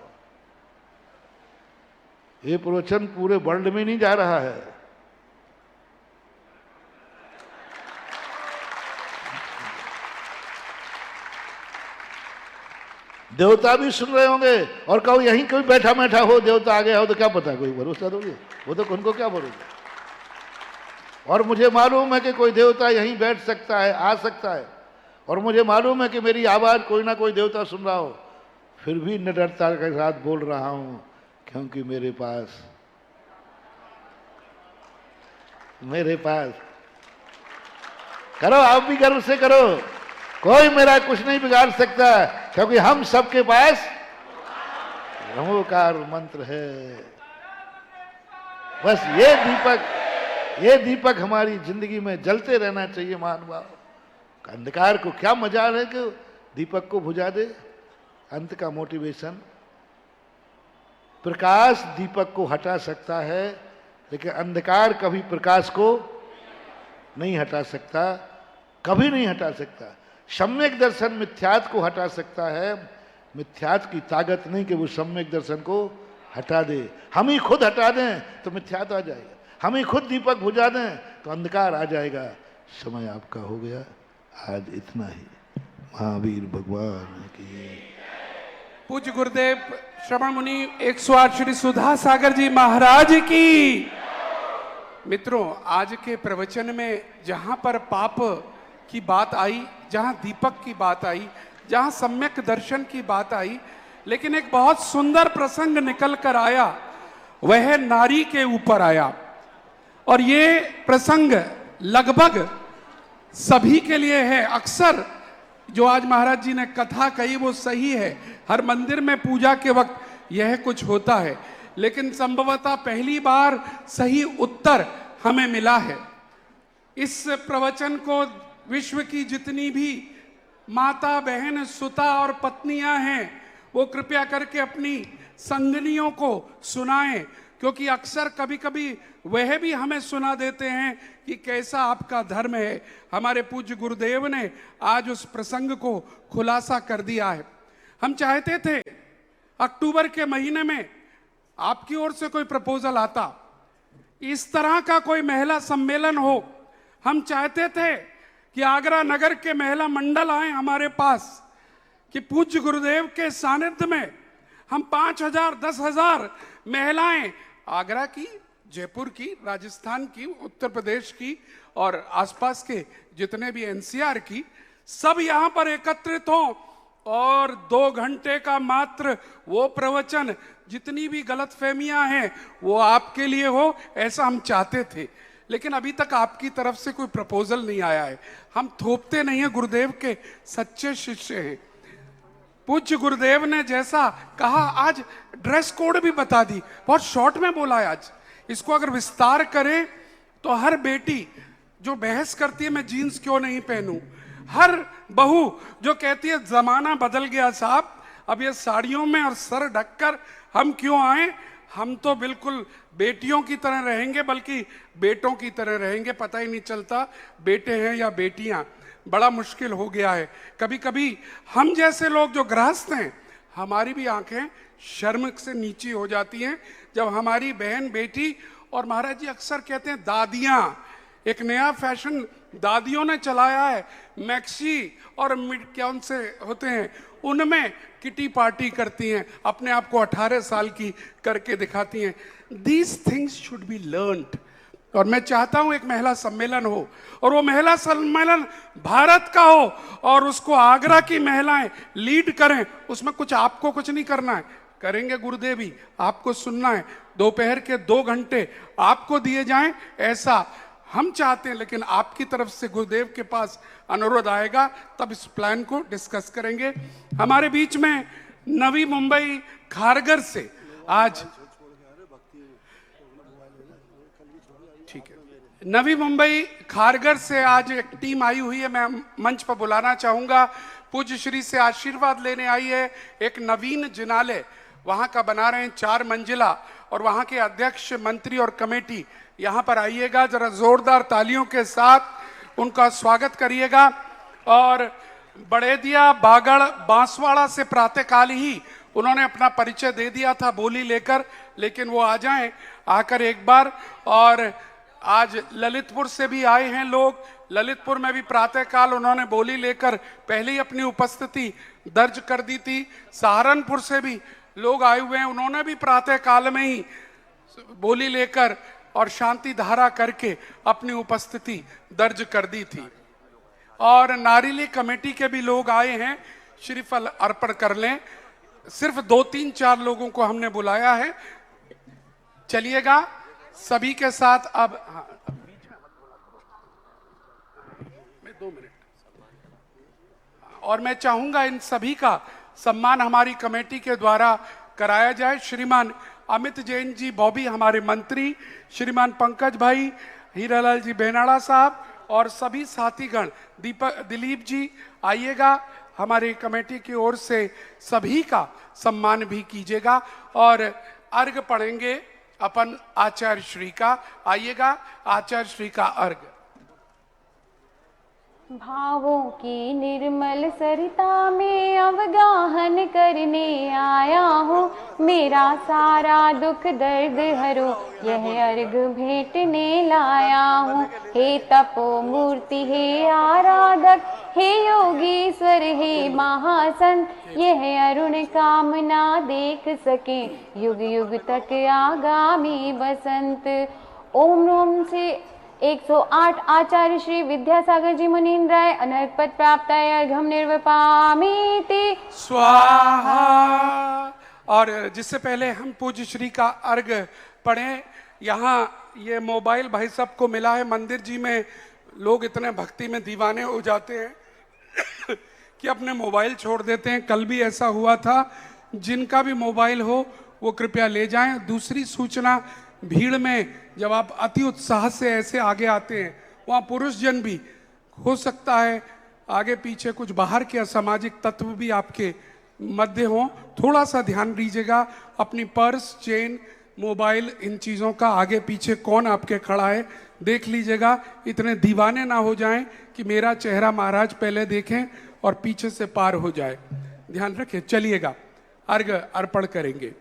ये प्रवचन पूरे वर्ल्ड में नहीं जा रहा है। देवता भी सुन रहे होंगे, और कहो यहीं कोई बैठा बैठा हो देवता आ गया हो तो क्या पता, कोई भरोसा दोगे? वो तो उनको क्या भरोसा। और मुझे मालूम है कि कोई देवता यहीं बैठ सकता है, आ सकता है, और मुझे मालूम है कि मेरी आवाज कोई ना कोई देवता सुन रहा हो, फिर भी निडरता के साथ बोल रहा हूं, क्योंकि मेरे पास करो, आप भी गर्व से करो, कोई मेरा कुछ नहीं बिगाड़ सकता, क्योंकि हम सबके पास नमोकार मंत्र है। बस ये दीपक हमारी जिंदगी में जलते रहना चाहिए। महानुभाव, अंधकार को क्या मजाल है कि दीपक को बुझा दे। अंत का मोटिवेशन, प्रकाश दीपक को हटा सकता है, लेकिन अंधकार कभी प्रकाश को नहीं हटा सकता, कभी नहीं हटा सकता। सम्यक दर्शन मिथ्यात को हटा सकता है, मिथ्यात की ताकत नहीं कि वो सम्यक दर्शन को हटा दे। हम ही खुद हटा दें तो मिथ्यात आ जाएगा, हम ही खुद दीपक बुझा दें तो अंधकार आ जाएगा। समय आपका हो गया, आज इतना ही। महावीर भगवान की। पूज्य गुरुदेव श्रवण मुनि 108 श्री सुधा सागर जी महाराज की। मित्रों, आज के प्रवचन में जहां पर पाप की बात आई, जहां दीपक की बात आई, जहां सम्यक दर्शन की बात आई, लेकिन एक बहुत सुंदर प्रसंग निकल कर आया, वह नारी के ऊपर आया। और ये प्रसंग लगभग सभी के लिए है। अक्सर जो आज महाराज जी ने कथा कही वो सही है, हर मंदिर में पूजा के वक्त यह कुछ होता है, लेकिन संभवतः पहली बार सही उत्तर हमें मिला है। इस प्रवचन को विश्व की जितनी भी माता, बहन, सुता और पत्नियां हैं, वो कृपया करके अपनी संगनियों को सुनाएं, क्योंकि अक्सर कभी कभी वह भी हमें सुना देते हैं कि कैसा आपका धर्म है। हमारे पूज्य गुरुदेव ने आज उस प्रसंग को खुलासा कर दिया है। हम चाहते थे अक्टूबर के महीने में आपकी ओर से कोई प्रपोजल आता, इस तरह का कोई महिला सम्मेलन हो। हम चाहते थे कि आगरा नगर के महिला मंडल आए हमारे पास, कि पूज्य गुरुदेव के सानिध्य में हम 5,000, 10,000 महिलाएं आगरा की, जयपुर की, राजस्थान की, उत्तर प्रदेश की और आसपास के जितने भी एनसीआर की, सब यहां पर एकत्रित हों और 2 घंटे का मात्र वो प्रवचन, जितनी भी गलतफहमियां हैं वो आपके लिए हो, ऐसा हम चाहते थे। लेकिन अभी तक आपकी तरफ से कोई प्रपोजल नहीं आया है। हम थोपते नहीं है, गुरुदेव के सच्चे शिष्य हैं। पूज्य गुरुदेव ने जैसा कहा, आज ड्रेस कोड भी बता दी, बहुत शॉर्ट में बोला है। आज इसको अगर विस्तार करें तो हर बेटी जो बहस करती है मैं जीन्स क्यों नहीं पहनूं, हर बहू जो कहती है जमाना बदल गया साहब, अब ये साड़ियों में और सर ढककर हम क्यों आए, हम तो बिल्कुल बेटियों की तरह रहेंगे, बल्कि बेटों की तरह रहेंगे, पता ही नहीं चलता बेटे हैं या बेटियां। बड़ा मुश्किल हो गया है। कभी कभी हम जैसे लोग जो गृहस्थ हैं, हमारी भी आंखें शर्म से नीची हो जाती हैं जब हमारी बहन, बेटी, और महाराज जी अक्सर कहते हैं दादियां, एक नया फैशन दादियों ने चलाया है, मैक्सी और क्या उनसे होते हैं, उनमें किटी पार्टी करती हैं, अपने आप को 18 साल की करके दिखाती हैं। These things should be learned. और मैं चाहता हूं एक महिला सम्मेलन हो, और वो महिला सम्मेलन भारत का हो, और उसको आगरा की महिलाएं लीड करें। उसमें कुछ आपको कुछ नहीं करना है, करेंगे गुरुदेवी, आपको सुनना है। दोपहर के 2 घंटे आपको दिए जाएं, ऐसा हम चाहते हैं। लेकिन आपकी तरफ से गुरुदेव के पास अनुरोध आएगा, तब इस प्लान को डिस्कस करेंगे। हमारे बीच में नवी मुंबई खारगर से आज, ठीक है, नवी मुंबई खारगर से आज एक टीम आई हुई है, मैं मंच पर बुलाना चाहूंगा। पूज्य श्री से आशीर्वाद लेने आई है। एक नवीन जिनालय वहां का बना रहे हैं, 4 मंजिला, और वहां के अध्यक्ष, मंत्री और कमेटी यहाँ पर आइएगा, जरा जोरदार तालियों के साथ उनका स्वागत करिएगा। और बड़ेदिया, बागड़, बांसवाड़ा से प्रातःकाल ही उन्होंने अपना परिचय दे दिया था बोली लेकर, लेकिन वो आ जाएं आकर एक बार। और आज ललितपुर से भी आए हैं लोग, ललितपुर में भी प्रातःकाल उन्होंने बोली लेकर पहले ही अपनी उपस्थिति दर्ज कर दी थी। सहारनपुर से भी लोग आए हुए हैं, उन्होंने भी प्रातःकाल में ही बोली लेकर और शांति धारा करके अपनी उपस्थिति दर्ज कर दी थी। और नारिली कमेटी के भी लोग आए हैं, श्रीफल अर्पण कर लें। सिर्फ 2-3-4 लोगों को हमने बुलाया है, चलिएगा सभी के साथ। अब हाँ, मैं 2 मिनट, और मैं चाहूंगा इन सभी का सम्मान हमारी कमेटी के द्वारा कराया जाए। श्रीमान अमित जैन जी बॉबी हमारे मंत्री, श्रीमान पंकज भाई, हीरालाल जी बेनाड़ा साहब और सभी साथीगण, दिलीप जी आइएगा, हमारी कमेटी की ओर से सभी का सम्मान भी कीजिएगा। और अर्घ पढ़ेंगे अपन आचार्य श्री का, आइएगा आचार्य श्री का अर्घ। भावों की निर्मल सरिता में अवगाहन करने आया हूँ, मेरा सारा दुख दर्द हरो यह अर्घ भेंटने लाया हूँ। हे तपो मूर्ति, हे आराधक, हे योगीश्वर, हे महासंत, यह अरुण कामना देख सके युग युग तक आगामी बसंत। ओम नमः से 108 आचार्य श्री विद्यासागर जी मुनीन्द्राय अनर्पद प्राप्ताय अर्घम निर्वपामीति स्वाहा। और जिससे पहले हम पूज्य श्री का अर्घ पढ़ें, यहाँ ये मोबाइल भाई साहब को मिला है। मंदिर जी में लोग इतने भक्ति में दीवाने हो जाते हैं कि अपने मोबाइल छोड़ देते हैं। कल भी ऐसा हुआ था। जिनका भी मोबाइल हो वो कृपया ले जाएं। दूसरी सूचना, भीड़ में जब आप अति उत्साह से ऐसे आगे आते हैं, वहाँ पुरुष जन भी हो सकता है, आगे पीछे कुछ बाहर के असामाजिक तत्व भी आपके मध्य हों, थोड़ा सा ध्यान दीजिएगा। अपनी पर्स, चेन, मोबाइल, इन चीज़ों का आगे पीछे कौन आपके खड़ा है देख लीजिएगा। इतने दीवाने ना हो जाएं कि मेरा चेहरा महाराज पहले देखें और पीछे से पार हो जाए, ध्यान रखें। चलिएगा अर्घ अर्पण करेंगे।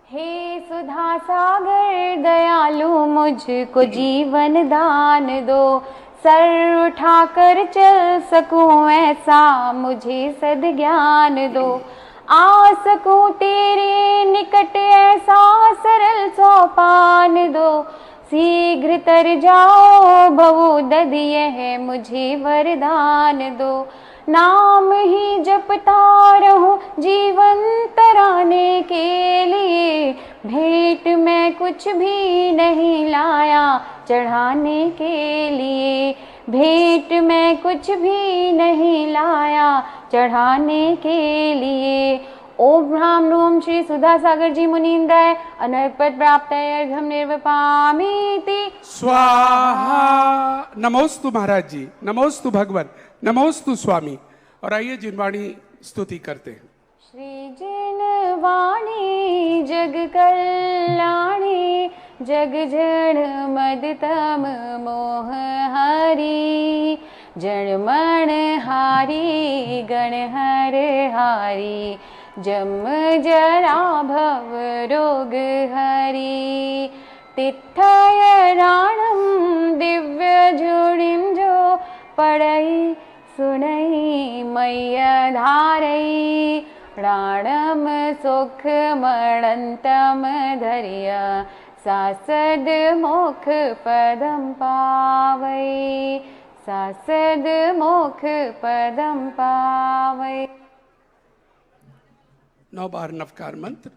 हे सुधा सागर दयालु, मुझको जीवन दान दो, सर उठाकर चल सकूं ऐसा मुझे सद्ज्ञान दो, आ सकूं तेरे निकट ऐसा सरल सोपान दो, शीघ्र तर जाओ भवोदध यह मुझे वरदान दो, नाम ही जपता रहूं जीवन तराने के लिए, भेंट में कुछ भी नहीं लाया चढ़ाने के लिए, भेंट में कुछ भी नहीं लाया चढ़ाने के लिए। ओम राम नोम श्री सुधा सागर जी मुनीन्द्राय अनर्पद प्राप्ताय अर्घम निर्वपामीति स्वाहा। नमोस्तु महाराज जी, नमोस्तु भगवान, नमोस्तु स्वामी। और आइए जिनवाणी स्तुति करते हैं। श्री जिनवाणी जग कल्याणी, जग जन मद तम मोह हरि, जन मन हारी गण हर हारी, जम जरा भव रोग हरि, तिथय राणम दिव्य जोड़िम जो पढ़ई सुनई मैया धारई, प्राणम सुख मणंतम धरिया, सासद मोख पदम पावई, सासद मोख पदम पावई। 9 बार नवकार मंत्र।